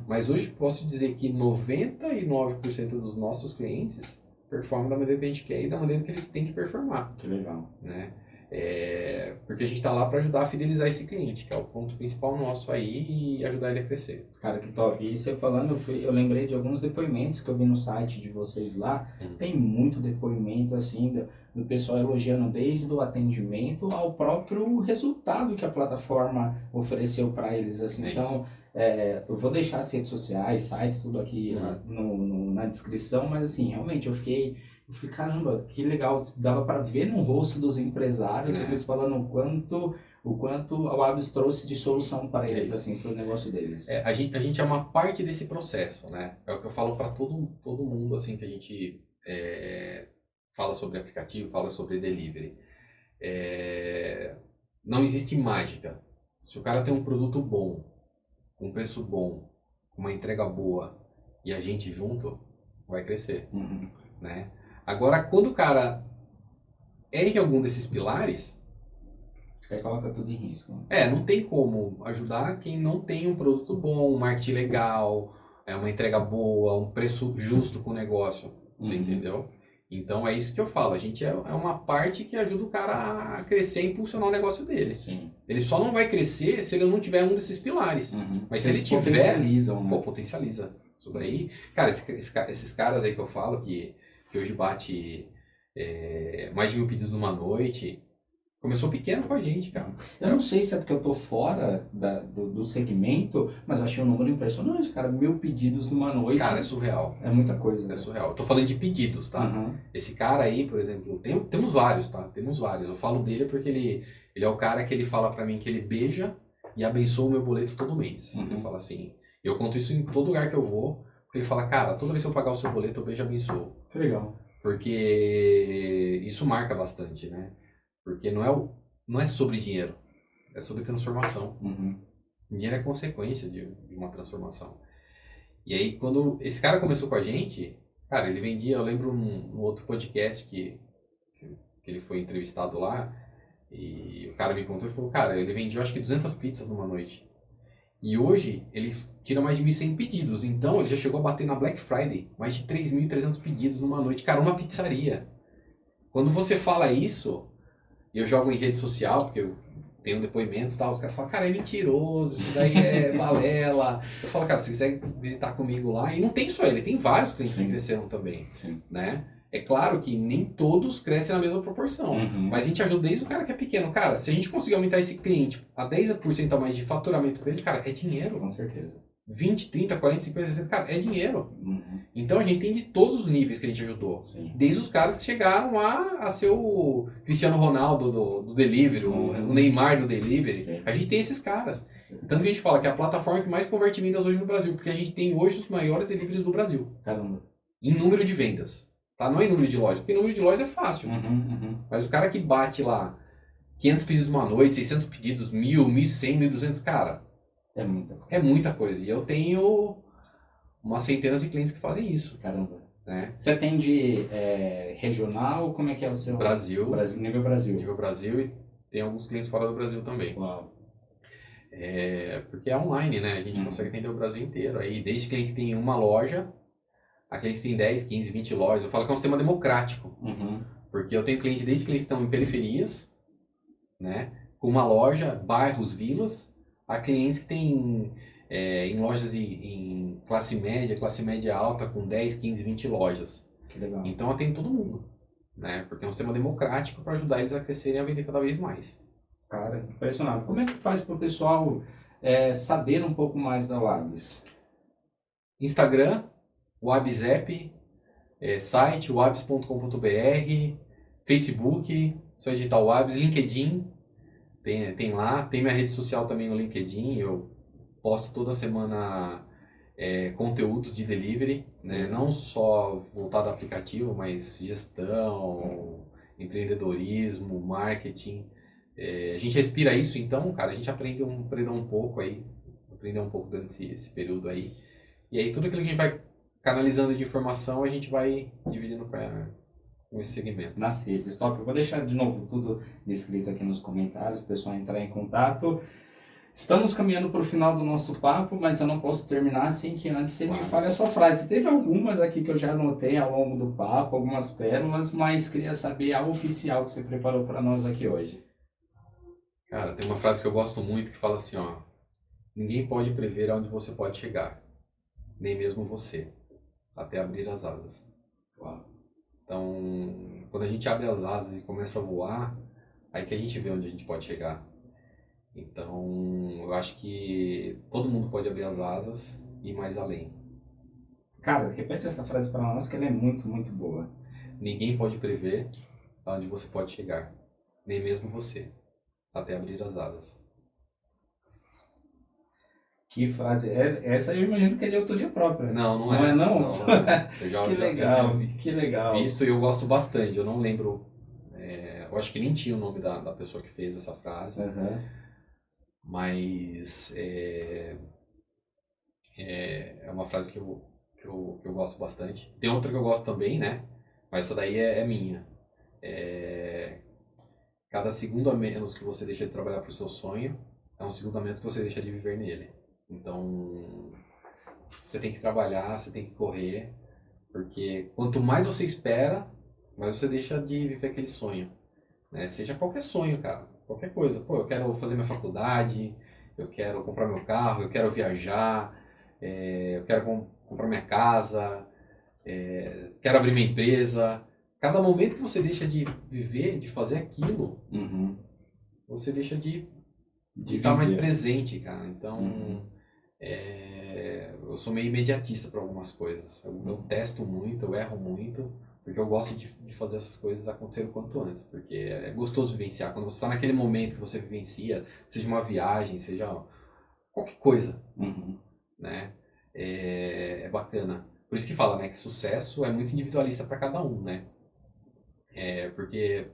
Mas hoje posso dizer que 99% dos nossos clientes performam da maneira que a gente quer e da maneira que eles têm que performar. Que legal. Né? Porque a gente está lá para ajudar a fidelizar esse cliente, que é o ponto principal nosso aí, e ajudar ele a crescer. Cara, que top. E você falando, eu lembrei de alguns depoimentos que eu vi no site de vocês lá. Tem muito depoimento, assim, do pessoal elogiando desde o atendimento ao próprio resultado que a plataforma ofereceu para eles, assim. Então, eu vou deixar as redes sociais, sites, tudo aqui na descrição, mas, assim, realmente eu fiquei Eu falei, caramba, que legal, dava para ver no rosto dos empresários, eles falando o quanto a Wabs trouxe de solução para eles, assim, para o negócio deles. A gente é uma parte desse processo, né? É o que eu falo para todo mundo, assim, que a gente fala sobre aplicativo, fala sobre delivery. Não existe mágica. Se o cara tem um produto bom, com um preço bom, com uma entrega boa, e a gente junto, vai crescer, né? Agora, quando o cara erra algum desses pilares, aí coloca tudo em risco. Né? Não tem como ajudar quem não tem um produto bom, um marketing legal, uma entrega boa, um preço justo com o negócio, você entendeu? Então é isso que eu falo, a gente é uma parte que ajuda o cara a crescer e impulsionar o negócio dele. Sim. Ele só não vai crescer se ele não tiver um desses pilares. Mas se ele tiver... Potencializam, né? Potencializa. Isso daí... Cara, esses caras aí que eu falo que hoje bate mais de 1.000 pedidos numa noite... Começou pequeno com a gente, cara. Eu não sei se é porque eu tô fora do segmento, mas eu achei um número impressionante, cara. 1.000 pedidos numa noite. Cara, é surreal. É muita coisa. É surreal. Eu tô falando de pedidos, tá? Esse cara aí, por exemplo, temos vários, tá? Temos vários. Eu falo dele porque ele é o cara que ele fala pra mim que ele beija e abençoa o meu boleto todo mês. Ele fala assim, eu conto isso em todo lugar que eu vou, porque ele fala, cara, toda vez que eu pagar o seu boleto, eu beijo e abençoo. Que legal. Porque isso marca bastante, né? Porque não é sobre dinheiro, é sobre transformação. Dinheiro é consequência de uma transformação. E aí, quando esse cara começou com a gente, cara, ele vendia, eu lembro num outro podcast que ele foi entrevistado lá, e o cara me contou e falou, cara, ele vendia acho que 200 pizzas numa noite. E hoje, ele tira mais de 1.100 pedidos, então ele já chegou a bater na Black Friday, mais de 3.300 pedidos numa noite. Cara, uma pizzaria. Quando você fala isso... E eu jogo em rede social, porque eu tenho depoimentos e tal, os caras falam, cara, é mentiroso, isso daí é balela. Eu falo, cara, se quiser visitar comigo lá, e não tem só ele, tem vários clientes que cresceram também, né? É claro que nem todos crescem na mesma proporção, mas a gente ajuda desde o cara que é pequeno. Cara, se a gente conseguir aumentar esse cliente a 10% a mais de faturamento para ele, cara, é dinheiro. Com certeza. 20, 30, 40, 50, 60, cara, é dinheiro. Então a gente tem de todos os níveis que a gente ajudou. Desde os caras que chegaram a ser o Cristiano Ronaldo do delivery, o Neymar do delivery. A gente tem esses caras. Tanto que a gente fala que é a plataforma que mais converte vendas hoje no Brasil, porque a gente tem hoje os maiores deliveries do Brasil. Caramba. Em número de vendas. Tá? Não é em número de lojas, porque em número de lojas é fácil. Mas o cara que bate lá 500 pedidos numa noite, 600 pedidos, 1.000, 1.100, 1.200, cara... É muita coisa. É muita coisa. E eu tenho umas centenas de clientes que fazem isso. Caramba. Né? Você atende regional? Como é que é o seu... Brasil. Nível Brasil. Nível Brasil e tem alguns clientes fora do Brasil também. Uau. Porque é online, né? A gente consegue atender o Brasil inteiro. Aí, desde clientes que tem uma loja, a clientes que tem 10, 15, 20 lojas. Eu falo que é um sistema democrático. Porque eu tenho clientes desde clientes que estão em periferias, né? Com uma loja, bairros, vilas... Há clientes que têm em lojas em classe média alta, com 10, 15, 20 lojas. Que legal. Então atende todo mundo, né? Porque é um sistema democrático para ajudar eles a crescerem e a vender cada vez mais. Cara, impressionante. Como é que faz para o pessoal saber um pouco mais da Wabs? Instagram, WabsApp, site wabs.com.br, Facebook, só digitar Wabs, LinkedIn. Tem lá, tem minha rede social também no LinkedIn, eu posto toda semana conteúdos de delivery, né? Não só voltado ao aplicativo, mas gestão, empreendedorismo, marketing. A gente respira isso, então, cara, a gente aprendeu um pouco aí, aprendeu um pouco durante esse período aí. E aí tudo aquilo que a gente vai canalizando de informação, a gente vai dividindo com esse segmento. Nas redes, top. Eu vou deixar de novo tudo descrito aqui nos comentários, o pessoal entrar em contato. Estamos caminhando para o final do nosso papo, mas eu não posso terminar sem que antes você me fale a sua frase. Teve algumas aqui que eu já anotei ao longo do papo, algumas pérolas, mas queria saber a oficial que você preparou para nós aqui hoje. Cara, tem uma frase que eu gosto muito que fala assim, ó: ninguém pode prever aonde você pode chegar, nem mesmo você, até abrir as asas. Uau. Então, quando a gente abre as asas e começa a voar, aí que a gente vê onde a gente pode chegar. Então, eu acho que todo mundo pode abrir as asas e ir mais além. Cara, repete essa frase para nós que ela é muito, muito boa. ninguém pode prever aonde você pode chegar, nem mesmo você, até abrir as asas. Que frase. Essa eu imagino que é de autoria própria. Não Não é não? Não, não é. Que legal, que legal. Visto e eu gosto bastante. Eu não lembro, eu acho que nem tinha o nome da pessoa que fez essa frase, mas é uma frase que eu gosto bastante. Tem outra que eu gosto também, né? Mas essa daí é minha. Cada segundo a menos que você deixa de trabalhar para o seu sonho, é um segundo a menos que você deixa de viver nele. Então, você tem que trabalhar, você tem que correr, porque quanto mais você espera, mais você deixa de viver aquele sonho, né? Seja qualquer sonho, cara, qualquer coisa. Pô, eu quero fazer minha faculdade, eu quero comprar meu carro, eu quero viajar, eu quero comprar minha casa, quero abrir minha empresa. Cada momento que você deixa de viver, de fazer aquilo, você deixa de estar mais presente, cara. Então, eu sou meio imediatista para algumas coisas. Eu testo muito, eu erro muito, porque eu gosto de fazer essas coisas acontecerem o quanto antes, porque é gostoso vivenciar. Quando você está naquele momento que você vivencia, seja uma viagem, seja qualquer coisa, né? É bacana. Por isso que fala, né, que sucesso é muito individualista para cada um, né? Porque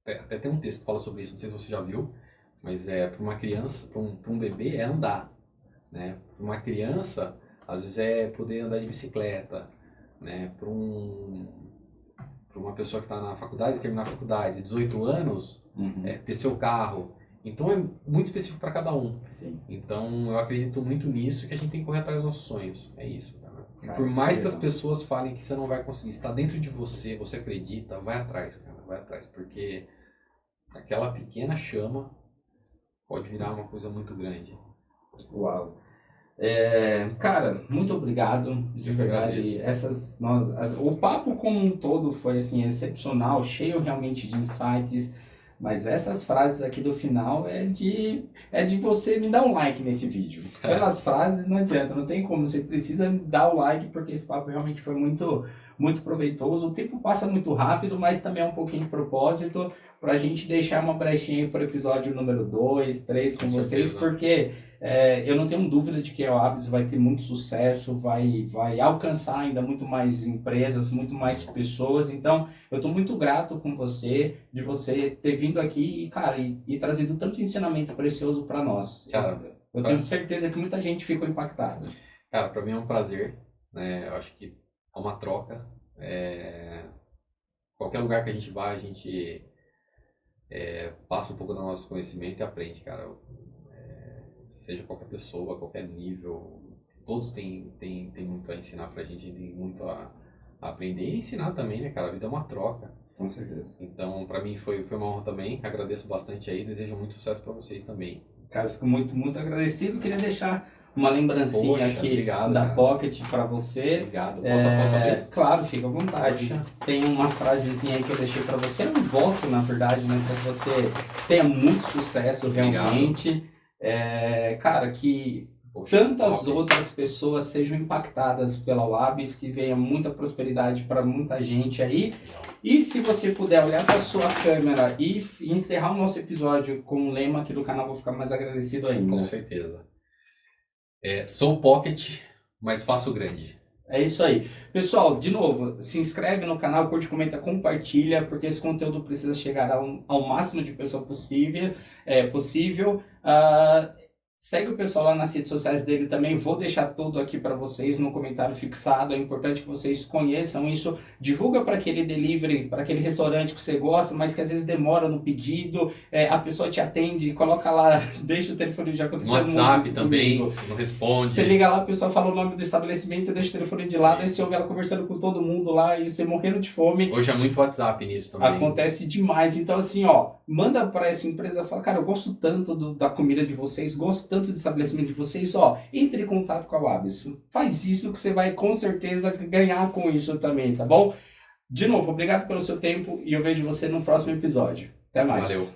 até tem um texto que fala sobre isso, não sei se você já viu, mas para uma criança, para um bebê é andar, né? Para uma criança, às vezes é poder andar de bicicleta, né? Para uma pessoa que está na faculdade, terminar a faculdade, 18 anos, ter seu carro. Então é muito específico para cada um. Sim. Então eu acredito muito nisso, que a gente tem que correr atrás dos nossos sonhos. É isso, cara. Por mais que as pessoas falem que você não vai conseguir, está dentro de você, você acredita, vai atrás, cara, vai atrás, porque aquela pequena chama pode virar uma coisa muito grande. Uau. Cara, muito obrigado, de verdade. O papo como um todo foi assim excepcional, cheio realmente de insights. Mas essas frases aqui do final é de você me dar um like nesse vídeo. Pelas frases não adianta, não tem como. Você precisa dar o like porque esse papo realmente foi muito, muito proveitoso. O tempo passa muito rápido, mas também é um pouquinho de propósito para a gente deixar uma brechinha para o episódio número 2, 3 com vocês, porque eu não tenho dúvida de que a Wabs vai ter muito sucesso, vai alcançar ainda muito mais empresas, muito mais pessoas. Então, eu estou muito grato com você, de você ter vindo aqui e, cara, e trazido tanto ensinamento precioso para nós. Cara, eu tenho certeza que muita gente ficou impactada. Cara, para mim é um prazer, né? Eu acho que é uma troca. Qualquer lugar que a gente vai, a gente passa um pouco do nosso conhecimento e aprende, cara. Seja qualquer pessoa, qualquer nível, todos têm muito a ensinar pra gente, tem muito a aprender e ensinar também, né, cara? A vida é uma troca. Com certeza. Então, pra mim foi uma honra também, agradeço bastante aí, desejo muito sucesso pra vocês também. Cara, fico muito, muito agradecido, queria deixar uma lembrancinha aqui obrigado, da cara. Pocket para você. Obrigado. Posso abrir? Claro, fica à vontade. Poxa. Tem uma frasezinha aí que eu deixei para você, é um voto, na verdade, né? Para que você tenha muito sucesso realmente. Cara, que tantas outras pessoas sejam impactadas pela Wabs, que venha muita prosperidade para muita gente aí. E se você puder olhar para a sua câmera e encerrar o nosso episódio com o lema aqui do canal, vou ficar mais agradecido ainda. Com certeza. Sou Pocket, mas faço grande. É isso aí. Pessoal, de novo, se inscreve no canal, curte, comenta, compartilha, porque esse conteúdo precisa chegar ao máximo de pessoa possível. Segue o pessoal lá nas redes sociais dele também. Vou deixar tudo aqui para vocês no comentário fixado. É importante que vocês conheçam isso. Divulga para aquele delivery, para aquele restaurante que você gosta, mas que às vezes demora no pedido. A pessoa te atende, coloca lá, deixa o telefone, já aconteceu no muito WhatsApp isso também, comigo. não responde. Você liga lá, a pessoa fala o nome do estabelecimento, deixa o telefone de lado, aí você ouve ela conversando com todo mundo lá e você morrendo de fome. Hoje é muito WhatsApp nisso também. Acontece demais. Então, assim, manda para essa empresa, fala, cara, eu gosto tanto da comida de vocês, gosto tanto do estabelecimento de vocês, entre em contato com a Wabs. Faz isso que você vai com certeza ganhar com isso também, tá bom? De novo, obrigado pelo seu tempo e eu vejo você no próximo episódio. Até mais. Valeu.